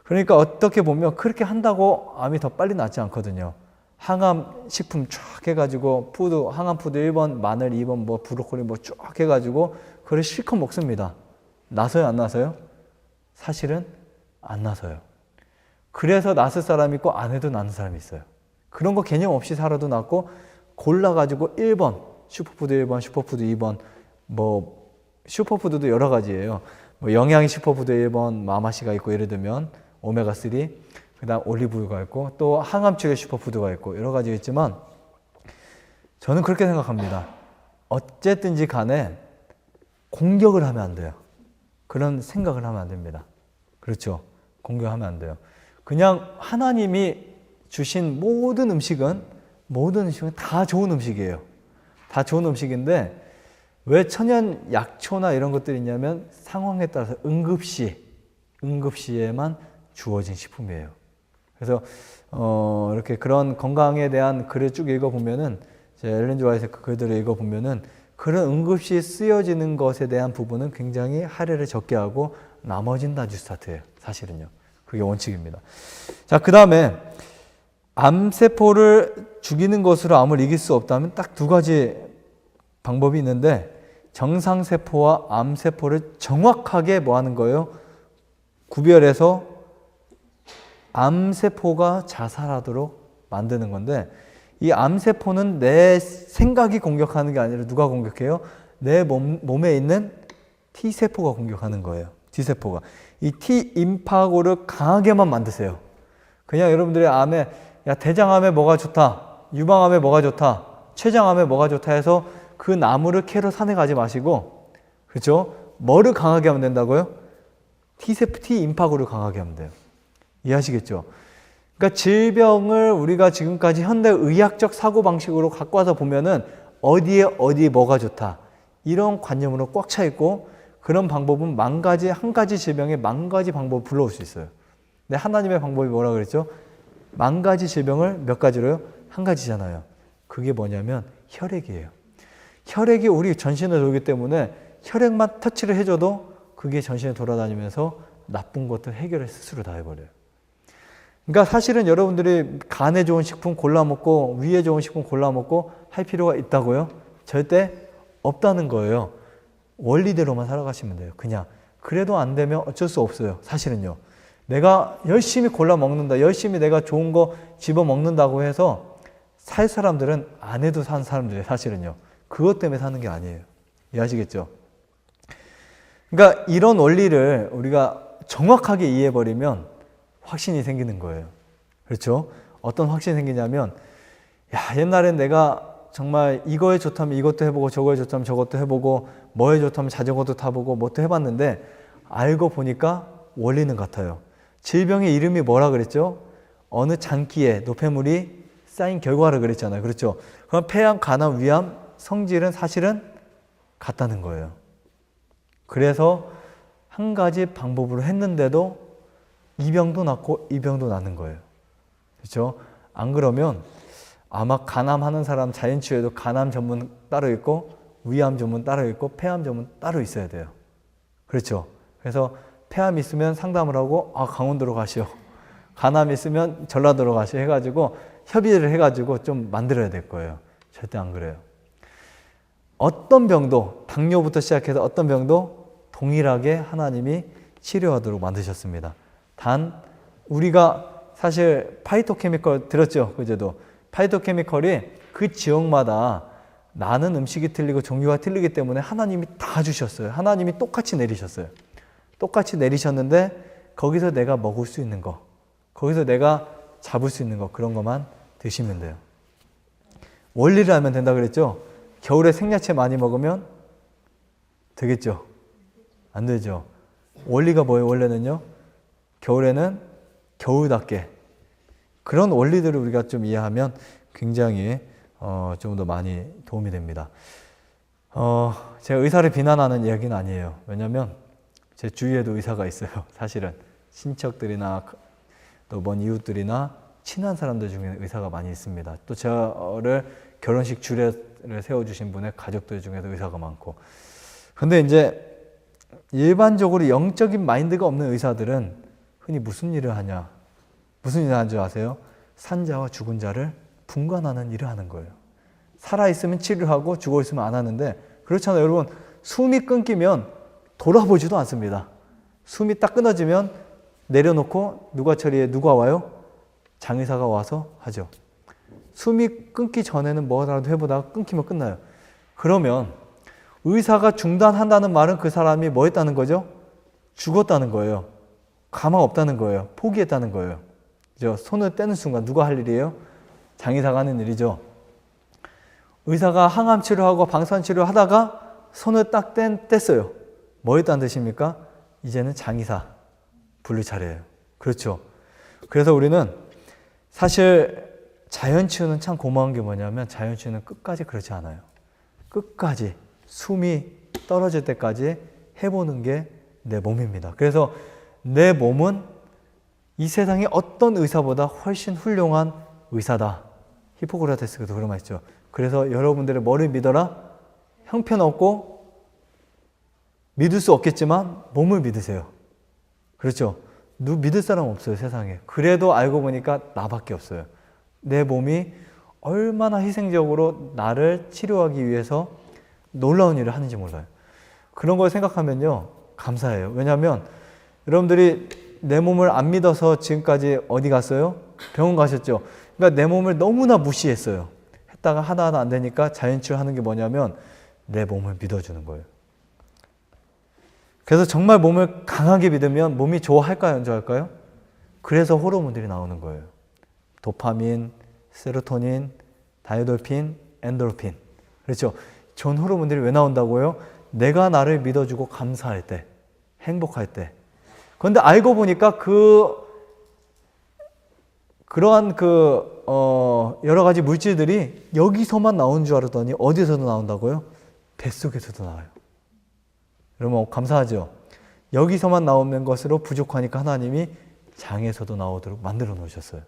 그러니까 어떻게 보면 그렇게 한다고 암이 더 빨리 낫지 않거든요. 항암 식품 쫙 해가지고 항암 푸드 1번, 마늘 2번, 뭐 브로콜리 뭐 쫙 해가지고 그걸 실컷 먹습니다. 나서요, 안 나서요? 사실은 안 나서요. 그래서 낫을 사람이 있고 안 해도 나는 사람이 있어요. 그런 거 개념 없이 살아도 낫고 골라가지고 1번, 슈퍼푸드 1번, 슈퍼푸드 2번, 뭐 슈퍼푸드도 여러 가지예요. 뭐 영양이 슈퍼푸드 1번, 마마시가 있고 예를 들면 오메가3, 그 다음 올리브유가 있고 또 항암치료의 슈퍼푸드가 있고 여러 가지가 있지만 저는 그렇게 생각합니다. 어쨌든지 간에 공격을 하면 안 돼요. 그런 생각을 하면 안 됩니다. 그렇죠? 공격하면 안 돼요. 그냥 하나님이 주신 모든 음식은 다 좋은 음식이에요. 다 좋은 음식인데 왜 천연 약초나 이런 것들이 있냐면 상황에 따라서 응급시에만 주어진 식품이에요. 그래서 이렇게 그런 건강에 대한 글을 쭉 읽어보면은 엘렌 지 화이트 그 글들을 읽어보면은 그런 응급시에 쓰여지는 것에 대한 부분은 굉장히 할애를 적게 하고 나머지는 다 뉴스타트예요. 사실은요. 그게 원칙입니다. 자, 그 다음에 암세포를 죽이는 것으로 암을 이길 수 없다면 딱 두 가지 방법이 있는데 정상세포와 암세포를 정확하게 뭐 하는 거예요? 구별해서 암세포가 자살하도록 만드는 건데 이 암세포는 내 생각이 공격하는 게 아니라 누가 공격해요? 내 몸에 있는 T세포가 공격하는 거예요. T세포가. 이 T임파고를 강하게만 만드세요. 그냥 여러분들의 암에 야 대장암에 뭐가 좋다, 유방암에 뭐가 좋다, 췌장암에 뭐가 좋다 해서 그 나무를 캐러 산에 가지 마시고 그렇죠? 뭐를 강하게 하면 된다고요? T세포, T임파고를 강하게 하면 돼요. 이해하시겠죠? 그러니까 질병을 우리가 지금까지 현대 의학적 사고방식으로 갖고 와서 보면은 어디에 뭐가 좋다. 이런 관념으로 꽉 차 있고 그런 방법은 한 가지 질병에 만 가지 방법을 불러올 수 있어요. 근데 하나님의 방법이 뭐라 그랬죠? 만 가지 질병을 몇 가지로요? 한 가지잖아요. 그게 뭐냐면 혈액이에요. 혈액이 우리 전신을 돌기 때문에 혈액만 터치를 해줘도 그게 전신에 돌아다니면서 나쁜 것들 해결을 스스로 다 해버려요. 그러니까 사실은 여러분들이 간에 좋은 식품 골라 먹고 위에 좋은 식품 골라 먹고 할 필요가 있다고요? 절대 없다는 거예요. 원리대로만 살아가시면 돼요. 그냥. 그래도 안 되면 어쩔 수 없어요. 사실은요. 내가 열심히 골라 먹는다. 열심히 내가 좋은 거 집어 먹는다고 해서 살 사람들은 안 해도 사는 사람들이에요. 사실은요. 그것 때문에 사는 게 아니에요. 이해하시겠죠? 그러니까 이런 원리를 우리가 정확하게 이해해버리면 확신이 생기는 거예요. 그렇죠? 어떤 확신이 생기냐면 야 옛날엔 내가 정말 이거에 좋다면 이것도 해보고 저거에 좋다면 저것도 해보고 뭐에 좋다면 자전거도 타보고 뭐도 해봤는데 알고 보니까 원리는 같아요. 질병의 이름이 뭐라 그랬죠? 어느 장기에 노폐물이 쌓인 결과를 그랬잖아요. 그렇죠? 그럼 폐암, 간암, 위암 성질은 사실은 같다는 거예요. 그래서 한 가지 방법으로 했는데도 이 병도 낫고 이 병도 낫는 거예요. 그렇죠? 안 그러면 아마 간암 하는 사람 자연치유에도 간암 전문 따로 있고 위암 전문 따로 있고 폐암 전문 따로 있어야 돼요. 그렇죠? 그래서 폐암 있으면 상담을 하고 강원도로 가시오. 간암 있으면 전라도로 가시오 해가지고 협의를 해가지고 좀 만들어야 될 거예요. 절대 안 그래요. 어떤 병도 당뇨부터 시작해서 어떤 병도 동일하게 하나님이 치료하도록 만드셨습니다. 단 우리가 사실 파이토케미컬 들었죠? 그제도 파이토케미컬이 그 지역마다 나는 음식이 틀리고 종류가 틀리기 때문에 하나님이 다 주셨어요. 하나님이 똑같이 내리셨어요. 똑같이 내리셨는데 거기서 내가 먹을 수 있는 거, 거기서 내가 잡을 수 있는 거 그런 것만 드시면 돼요. 원리를 알면 된다 그랬죠? 겨울에 생야채 많이 먹으면 되겠죠? 안 되죠? 원리가 뭐예요? 원래는요? 겨울에는 겨울답게 그런 원리들을 우리가 좀 이해하면 굉장히 좀 더 많이 도움이 됩니다. 제가 의사를 비난하는 이야기는 아니에요. 왜냐하면 제 주위에도 의사가 있어요. 사실은 친척들이나 또 먼 이웃들이나 친한 사람들 중에 의사가 많이 있습니다. 또 저를 결혼식 주례를 세워주신 분의 가족들 중에도 의사가 많고. 근데 이제 일반적으로 영적인 마인드가 없는 의사들은 흔히 무슨 일을 하냐? 무슨 일을 하는 줄 아세요? 산자와 죽은 자를 분간하는 일을 하는 거예요. 살아있으면 치료하고 죽어있으면 안 하는데, 그렇잖아요. 여러분, 숨이 끊기면 돌아보지도 않습니다. 숨이 딱 끊어지면 내려놓고 누가 처리해? 누가 와요? 장의사가 와서 하죠. 숨이 끊기 전에는 뭐라도 해보다가 끊기면 끝나요. 그러면 의사가 중단한다는 말은 그 사람이 뭐 했다는 거죠? 죽었다는 거예요. 가망 없다는 거예요. 포기했다는 거예요. 그죠? 손을 떼는 순간 누가 할 일이에요? 장의사가 하는 일이죠. 의사가 항암 치료하고 방사선 치료하다가 손을 딱 뗐어요. 뭐 했다는 뜻입니까? 이제는 장의사 부를 차례예요. 그렇죠. 그래서 우리는 사실 자연치유는 참 고마운 게 뭐냐면, 자연치유는 끝까지 그렇지 않아요. 끝까지 숨이 떨어질 때까지 해보는 게 내 몸입니다. 그래서 내 몸은 이 세상의 어떤 의사보다 훨씬 훌륭한 의사다. 히포크라테스도 그런 말 있죠. 그래서 여러분들의 뭐를 믿어라? 형편없고 믿을 수 없겠지만 몸을 믿으세요. 그렇죠. 믿을 사람 없어요, 세상에. 그래도 알고 보니까 나밖에 없어요. 내 몸이 얼마나 희생적으로 나를 치료하기 위해서 놀라운 일을 하는지 몰라요. 그런 걸 생각하면요, 감사해요. 왜냐하면 여러분들이 내 몸을 안 믿어서 지금까지 어디 갔어요? 병원 가셨죠. 그러니까 내 몸을 너무나 무시했어요. 했다가 하나하나 안 되니까 자연치유 하는 게 뭐냐면 내 몸을 믿어주는 거예요. 그래서 정말 몸을 강하게 믿으면 몸이 좋아할까요? 안 좋아할까요? 그래서 호르몬들이 나오는 거예요. 도파민, 세로토닌, 다이오돌핀, 엔도르핀. 그렇죠. 좋은 호르몬들이 왜 나온다고요? 내가 나를 믿어주고 감사할 때, 행복할 때. 그런데 알고 보니까 그러한 여러 가지 물질들이 여기서만 나오는 줄 알았더니 어디서도 나온다고요? 뱃속에서도 나와요. 여러분 감사하죠? 여기서만 나오는 것으로 부족하니까 하나님이 장에서도 나오도록 만들어 놓으셨어요.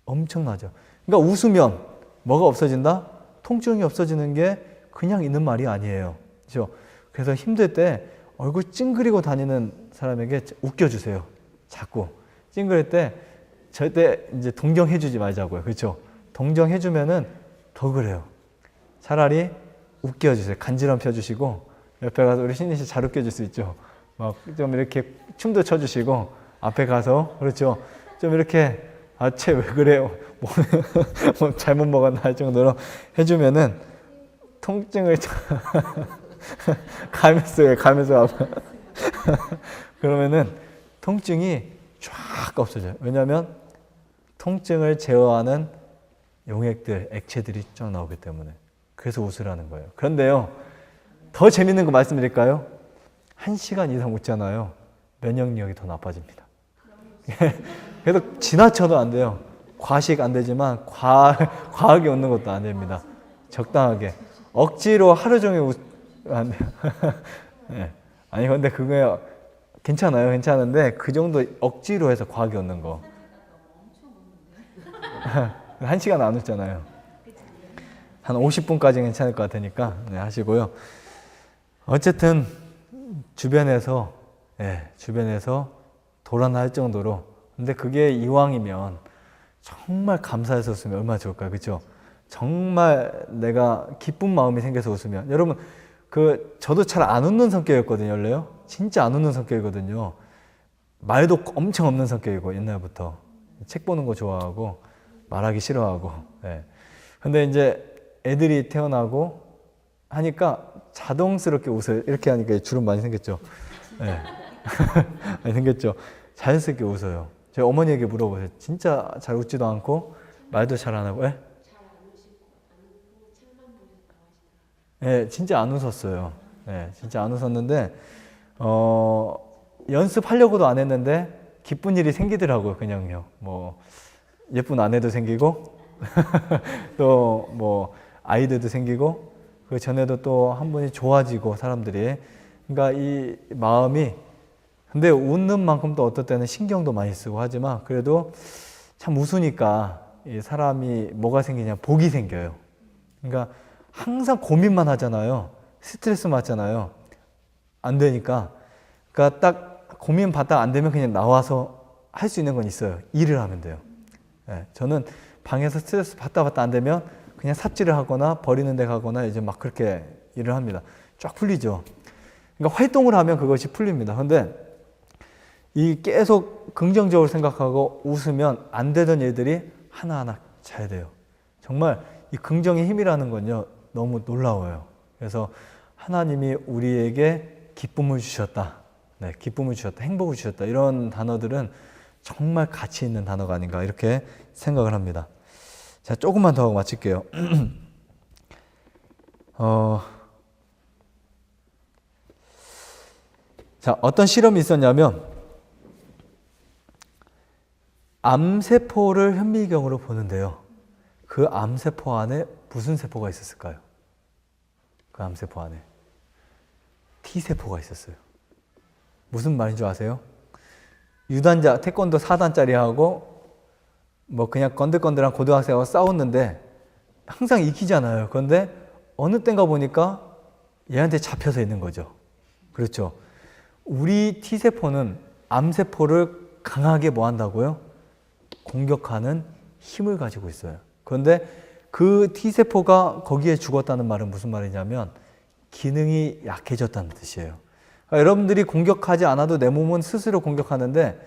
엄청나죠? 그러니까 웃으면 뭐가 없어진다? 통증이 없어지는 게 그냥 있는 말이 아니에요. 그렇죠? 그래서 힘들 때 얼굴 찡그리고 다니는 사람에게 웃겨주세요. 자꾸. 찡그릴 때 절대 이제 동정해주지 말자고요. 그렇죠? 동정해주면은 더 그래요. 차라리 웃겨주세요. 간지럼 펴주시고, 옆에 가서 우리 신희 씨 잘 웃겨줄 수 있죠? 막 좀 이렇게 춤도 춰주시고, 앞에 가서, 그렇죠? 좀 이렇게, 아, 쟤 왜 그래요? 뭐 잘못 먹었나 할 정도로 해주면은 통증을 가면서 그러면은 통증이 쫙 없어져요. 왜냐하면 통증을 제어하는 용액들, 액체들이 쫙 나오기 때문에. 그래서 웃으라는 거예요. 그런데요, 더 재밌는 거 말씀드릴까요? 1시간 이상 웃잖아요. 면역력이 더 나빠집니다. 그래서 지나쳐도 안 돼요. 과식 안 되지만 과하게 웃는 것도 안 됩니다. 적당하게. 억지로 하루 종일 안 돼요. 네. 아니 근데 그게 괜찮아요. 괜찮은데 그 정도 억지로 해서 과하게 웃는 거. 1시간 안 웃잖아요. 한 50분까지 괜찮을 것 같으니까 네, 하시고요. 어쨌든 주변에서 도란할 할 정도로. 근데 그게 이왕이면 정말 감사해서 웃으면 얼마나 좋을까요? 그렇죠? 정말 내가 기쁜 마음이 생겨서 웃으면. 여러분 저도 잘 안 웃는 성격이었거든요. 원래요. 진짜 안 웃는 성격이거든요. 말도 엄청 없는 성격이고 옛날부터 책 보는 거 좋아하고 말하기 싫어하고. 네. 근데 이제 애들이 태어나고 하니까 자동스럽게 웃어요. 이렇게 하니까 주름 많이 생겼죠. 네. 많이 생겼죠. 자연스럽게 웃어요. 저희 어머니에게 물어보세요. 진짜 잘 웃지도 않고 말도 잘 안 하고. 네, 진짜 안 웃었어요. 네, 진짜 안 웃었는데 연습하려고도 안 했는데 기쁜 일이 생기더라고요. 그냥요. 뭐 예쁜 아내도 생기고 또 뭐 아이들도 생기고 그 전에도 또 한 분이 좋아지고 사람들이. 그러니까 이 마음이 근데 웃는 만큼 또 어떨 때는 신경도 많이 쓰고 하지만 그래도 참 웃으니까 이 사람이 뭐가 생기냐 복이 생겨요. 그러니까 항상 고민만 하잖아요. 스트레스 받잖아요. 안 되니까. 그러니까 딱 고민 받다 안 되면 그냥 나와서 할 수 있는 건 있어요. 일을 하면 돼요. 예, 저는 방에서 스트레스 받다 안 되면 그냥 삽질을 하거나 버리는 데 가거나 이제 막 그렇게 일을 합니다. 쫙 풀리죠. 그러니까 활동을 하면 그것이 풀립니다. 그런데 이 계속 긍정적으로 생각하고 웃으면 안 되던 일들이 하나하나 잘 돼요. 정말 이 긍정의 힘이라는 건요, 너무 놀라워요. 그래서 하나님이 우리에게 기쁨을 주셨다. 네, 기쁨을 주셨다. 행복을 주셨다. 이런 단어들은 정말 가치 있는 단어가 아닌가 이렇게 생각을 합니다. 자, 조금만 더 하고 마칠게요. 자, 어떤 실험이 있었냐면 암세포를 현미경으로 보는데요. 그 암세포 안에 무슨 세포가 있었을까요? 그 암세포 안에 T세포가 있었어요. 무슨 말인 줄 아세요? 유단자, 태권도 4단짜리하고 뭐 그냥 건들건들한 고등학생하고 싸웠는데 항상 이기잖아요. 그런데 어느 땐가 보니까 얘한테 잡혀서 있는 거죠. 그렇죠. 우리 T세포는 암세포를 강하게 뭐 한다고요? 공격하는 힘을 가지고 있어요. 그런데 그 T세포가 거기에 죽었다는 말은 무슨 말이냐면 기능이 약해졌다는 뜻이에요. 그러니까 여러분들이 공격하지 않아도 내 몸은 스스로 공격하는데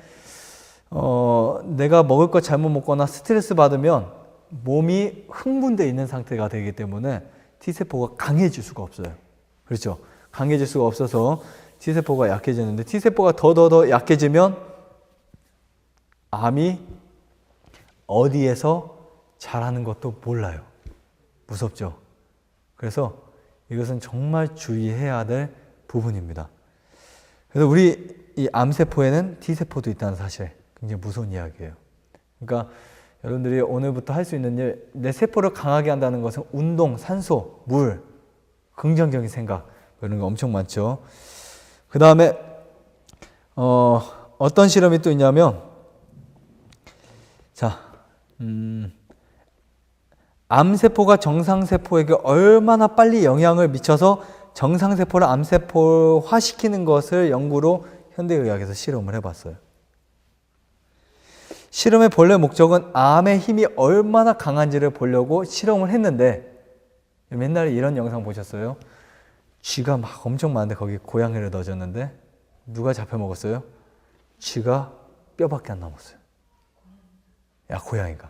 내가 먹을 것 잘못 먹거나 스트레스 받으면 몸이 흥분되어 있는 상태가 되기 때문에 T세포가 강해질 수가 없어요. 그렇죠? 강해질 수가 없어서 T세포가 약해지는데 T세포가 더 약해지면 암이 어디에서 자라는 것도 몰라요. 무섭죠? 그래서 이것은 정말 주의해야 될 부분입니다. 그래서 우리 이 암세포에는 T세포도 있다는 사실, 굉장히 무서운 이야기예요. 그러니까 여러분들이 오늘부터 할 수 있는 일, 내 세포를 강하게 한다는 것은 운동, 산소, 물, 긍정적인 생각, 이런 거 엄청 많죠. 그 다음에 어떤 실험이 또 있냐면 자, 암세포가 정상세포에게 얼마나 빨리 영향을 미쳐서 정상세포를 암세포화시키는 것을 연구로 현대의학에서 실험을 해봤어요. 실험의 본래 목적은 암의 힘이 얼마나 강한지를 보려고 실험을 했는데 맨날 이런 영상 보셨어요? 쥐가 막 엄청 많은데 거기 고양이를 넣어줬는데 누가 잡혀먹었어요? 쥐가 뼈밖에 안 남았어요. 야, 고양이가.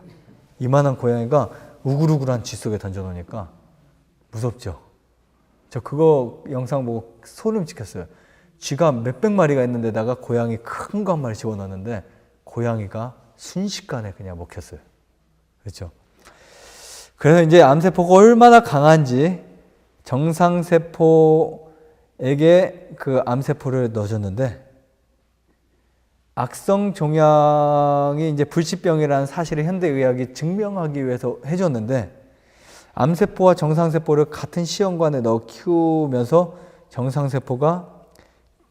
이만한 고양이가 우글우글한 쥐 속에 던져놓으니까 무섭죠? 저 그거 영상 보고 소름 끼쳤어요. 쥐가 몇백 마리가 있는데다가 고양이 큰 거 한 마리 집어넣었는데 고양이가 순식간에 그냥 먹혔어요. 그렇죠? 그래서 이제 암세포가 얼마나 강한지 정상세포에게 그 암세포를 넣어줬는데 악성 종양이 이제 불치병이라는 사실을 현대의학이 증명하기 위해서 해줬는데 암세포와 정상세포를 같은 시험관에 넣어 키우면서 정상세포가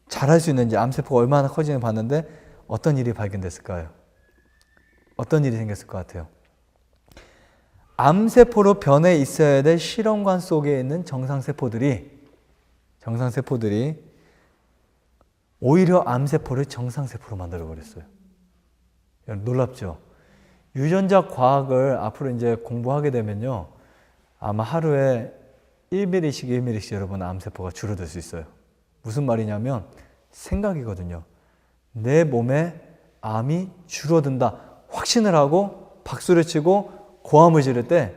자랄 수 있는지 암세포가 얼마나 커지는지 봤는데 어떤 일이 발견됐을까요? 어떤 일이 생겼을 것 같아요? 암세포로 변해 있어야 될 실험관 속에 있는 정상세포들이 오히려 암세포를 정상세포로 만들어버렸어요. 놀랍죠? 유전자 과학을 앞으로 이제 공부하게 되면요. 아마 하루에 1mm씩 여러분 암세포가 줄어들 수 있어요. 무슨 말이냐면 생각이거든요. 내 몸에 암이 줄어든다. 확신을 하고 박수를 치고 고함을 지를 때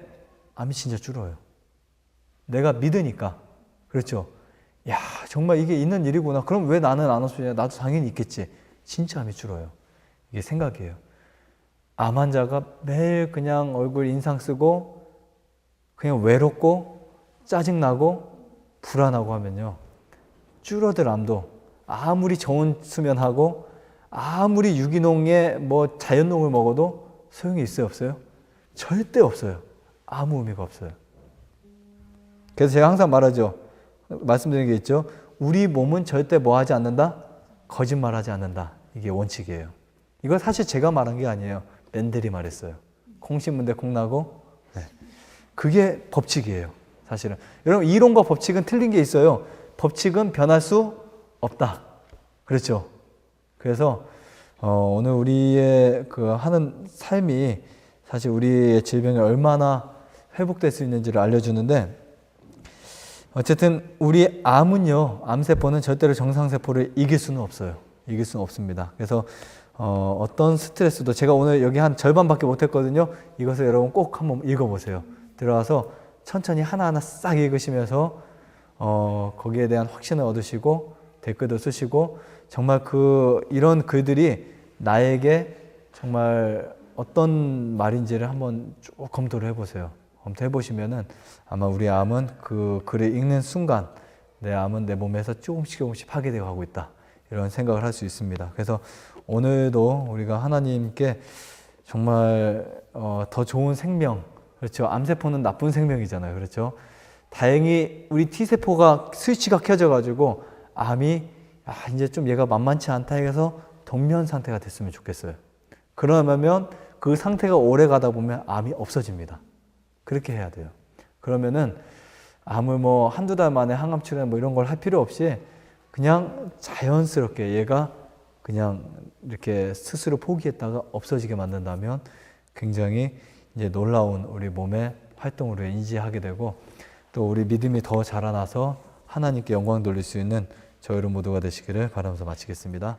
암이 진짜 줄어요. 내가 믿으니까. 그렇죠? 야, 정말 이게 있는 일이구나. 그럼 왜 나는 안 없으냐? 나도 당연히 있겠지. 진짜 암이 줄어요. 이게 생각이에요. 암 환자가 매일 그냥 얼굴 인상 쓰고 그냥 외롭고 짜증나고 불안하고 하면요. 줄어들 암도 아무리 좋은 수면하고 아무리 유기농에 뭐 자연농을 먹어도 소용이 있어요? 없어요? 절대 없어요. 아무 의미가 없어요. 그래서 제가 항상 말씀드리는 게 있죠. 우리 몸은 절대 뭐 하지 않는다? 거짓말하지 않는다. 이게 원칙이에요. 이거 사실 제가 말한 게 아니에요. 멘델이 말했어요. 콩 심은 데 콩 나고. 네. 그게 법칙이에요. 사실은. 여러분, 이론과 법칙은 틀린 게 있어요. 법칙은 변할 수 없다. 그렇죠. 그래서 오늘 우리의 그 하는 삶이 사실 우리의 질병이 얼마나 회복될 수 있는지를 알려주는데, 어쨌든 우리 암은요, 암세포는 절대로 정상세포를 이길 수는 없어요. 이길 수는 없습니다. 그래서 어떤 스트레스도, 제가 오늘 여기 한 절반밖에 못했거든요. 이것을 여러분 꼭 한번 읽어보세요. 들어와서 천천히 하나하나 싹 읽으시면서 거기에 대한 확신을 얻으시고 댓글도 쓰시고, 정말 이런 글들이 나에게 정말 어떤 말인지를 한번 쭉 검토를 해보세요. 검토해 보시면은 아마 우리 암은 그 글을 읽는 순간 내 암은 내 몸에서 조금씩 파괴되어 가고 있다, 이런 생각을 할 수 있습니다. 그래서 오늘도 우리가 하나님께 정말 더 좋은 생명, 그렇죠. 암세포는 나쁜 생명이잖아요. 그렇죠. 다행히 우리 T세포가 스위치가 켜져 가지고 암이 이제 좀 얘가 만만치 않다 해서 동면 상태가 됐으면 좋겠어요. 그러면 그 상태가 오래 가다 보면 암이 없어집니다. 그렇게 해야 돼요. 그러면은 암을 뭐 한두 달 만에 항암 치료 뭐 이런 걸 할 필요 없이 그냥 자연스럽게 얘가 그냥 이렇게 스스로 포기했다가 없어지게 만든다면 굉장히 이제 놀라운 우리 몸의 활동으로 인지하게 되고, 또 우리 믿음이 더 자라나서 하나님께 영광 돌릴 수 있는 저희 모두가 되시기를 바라면서 마치겠습니다.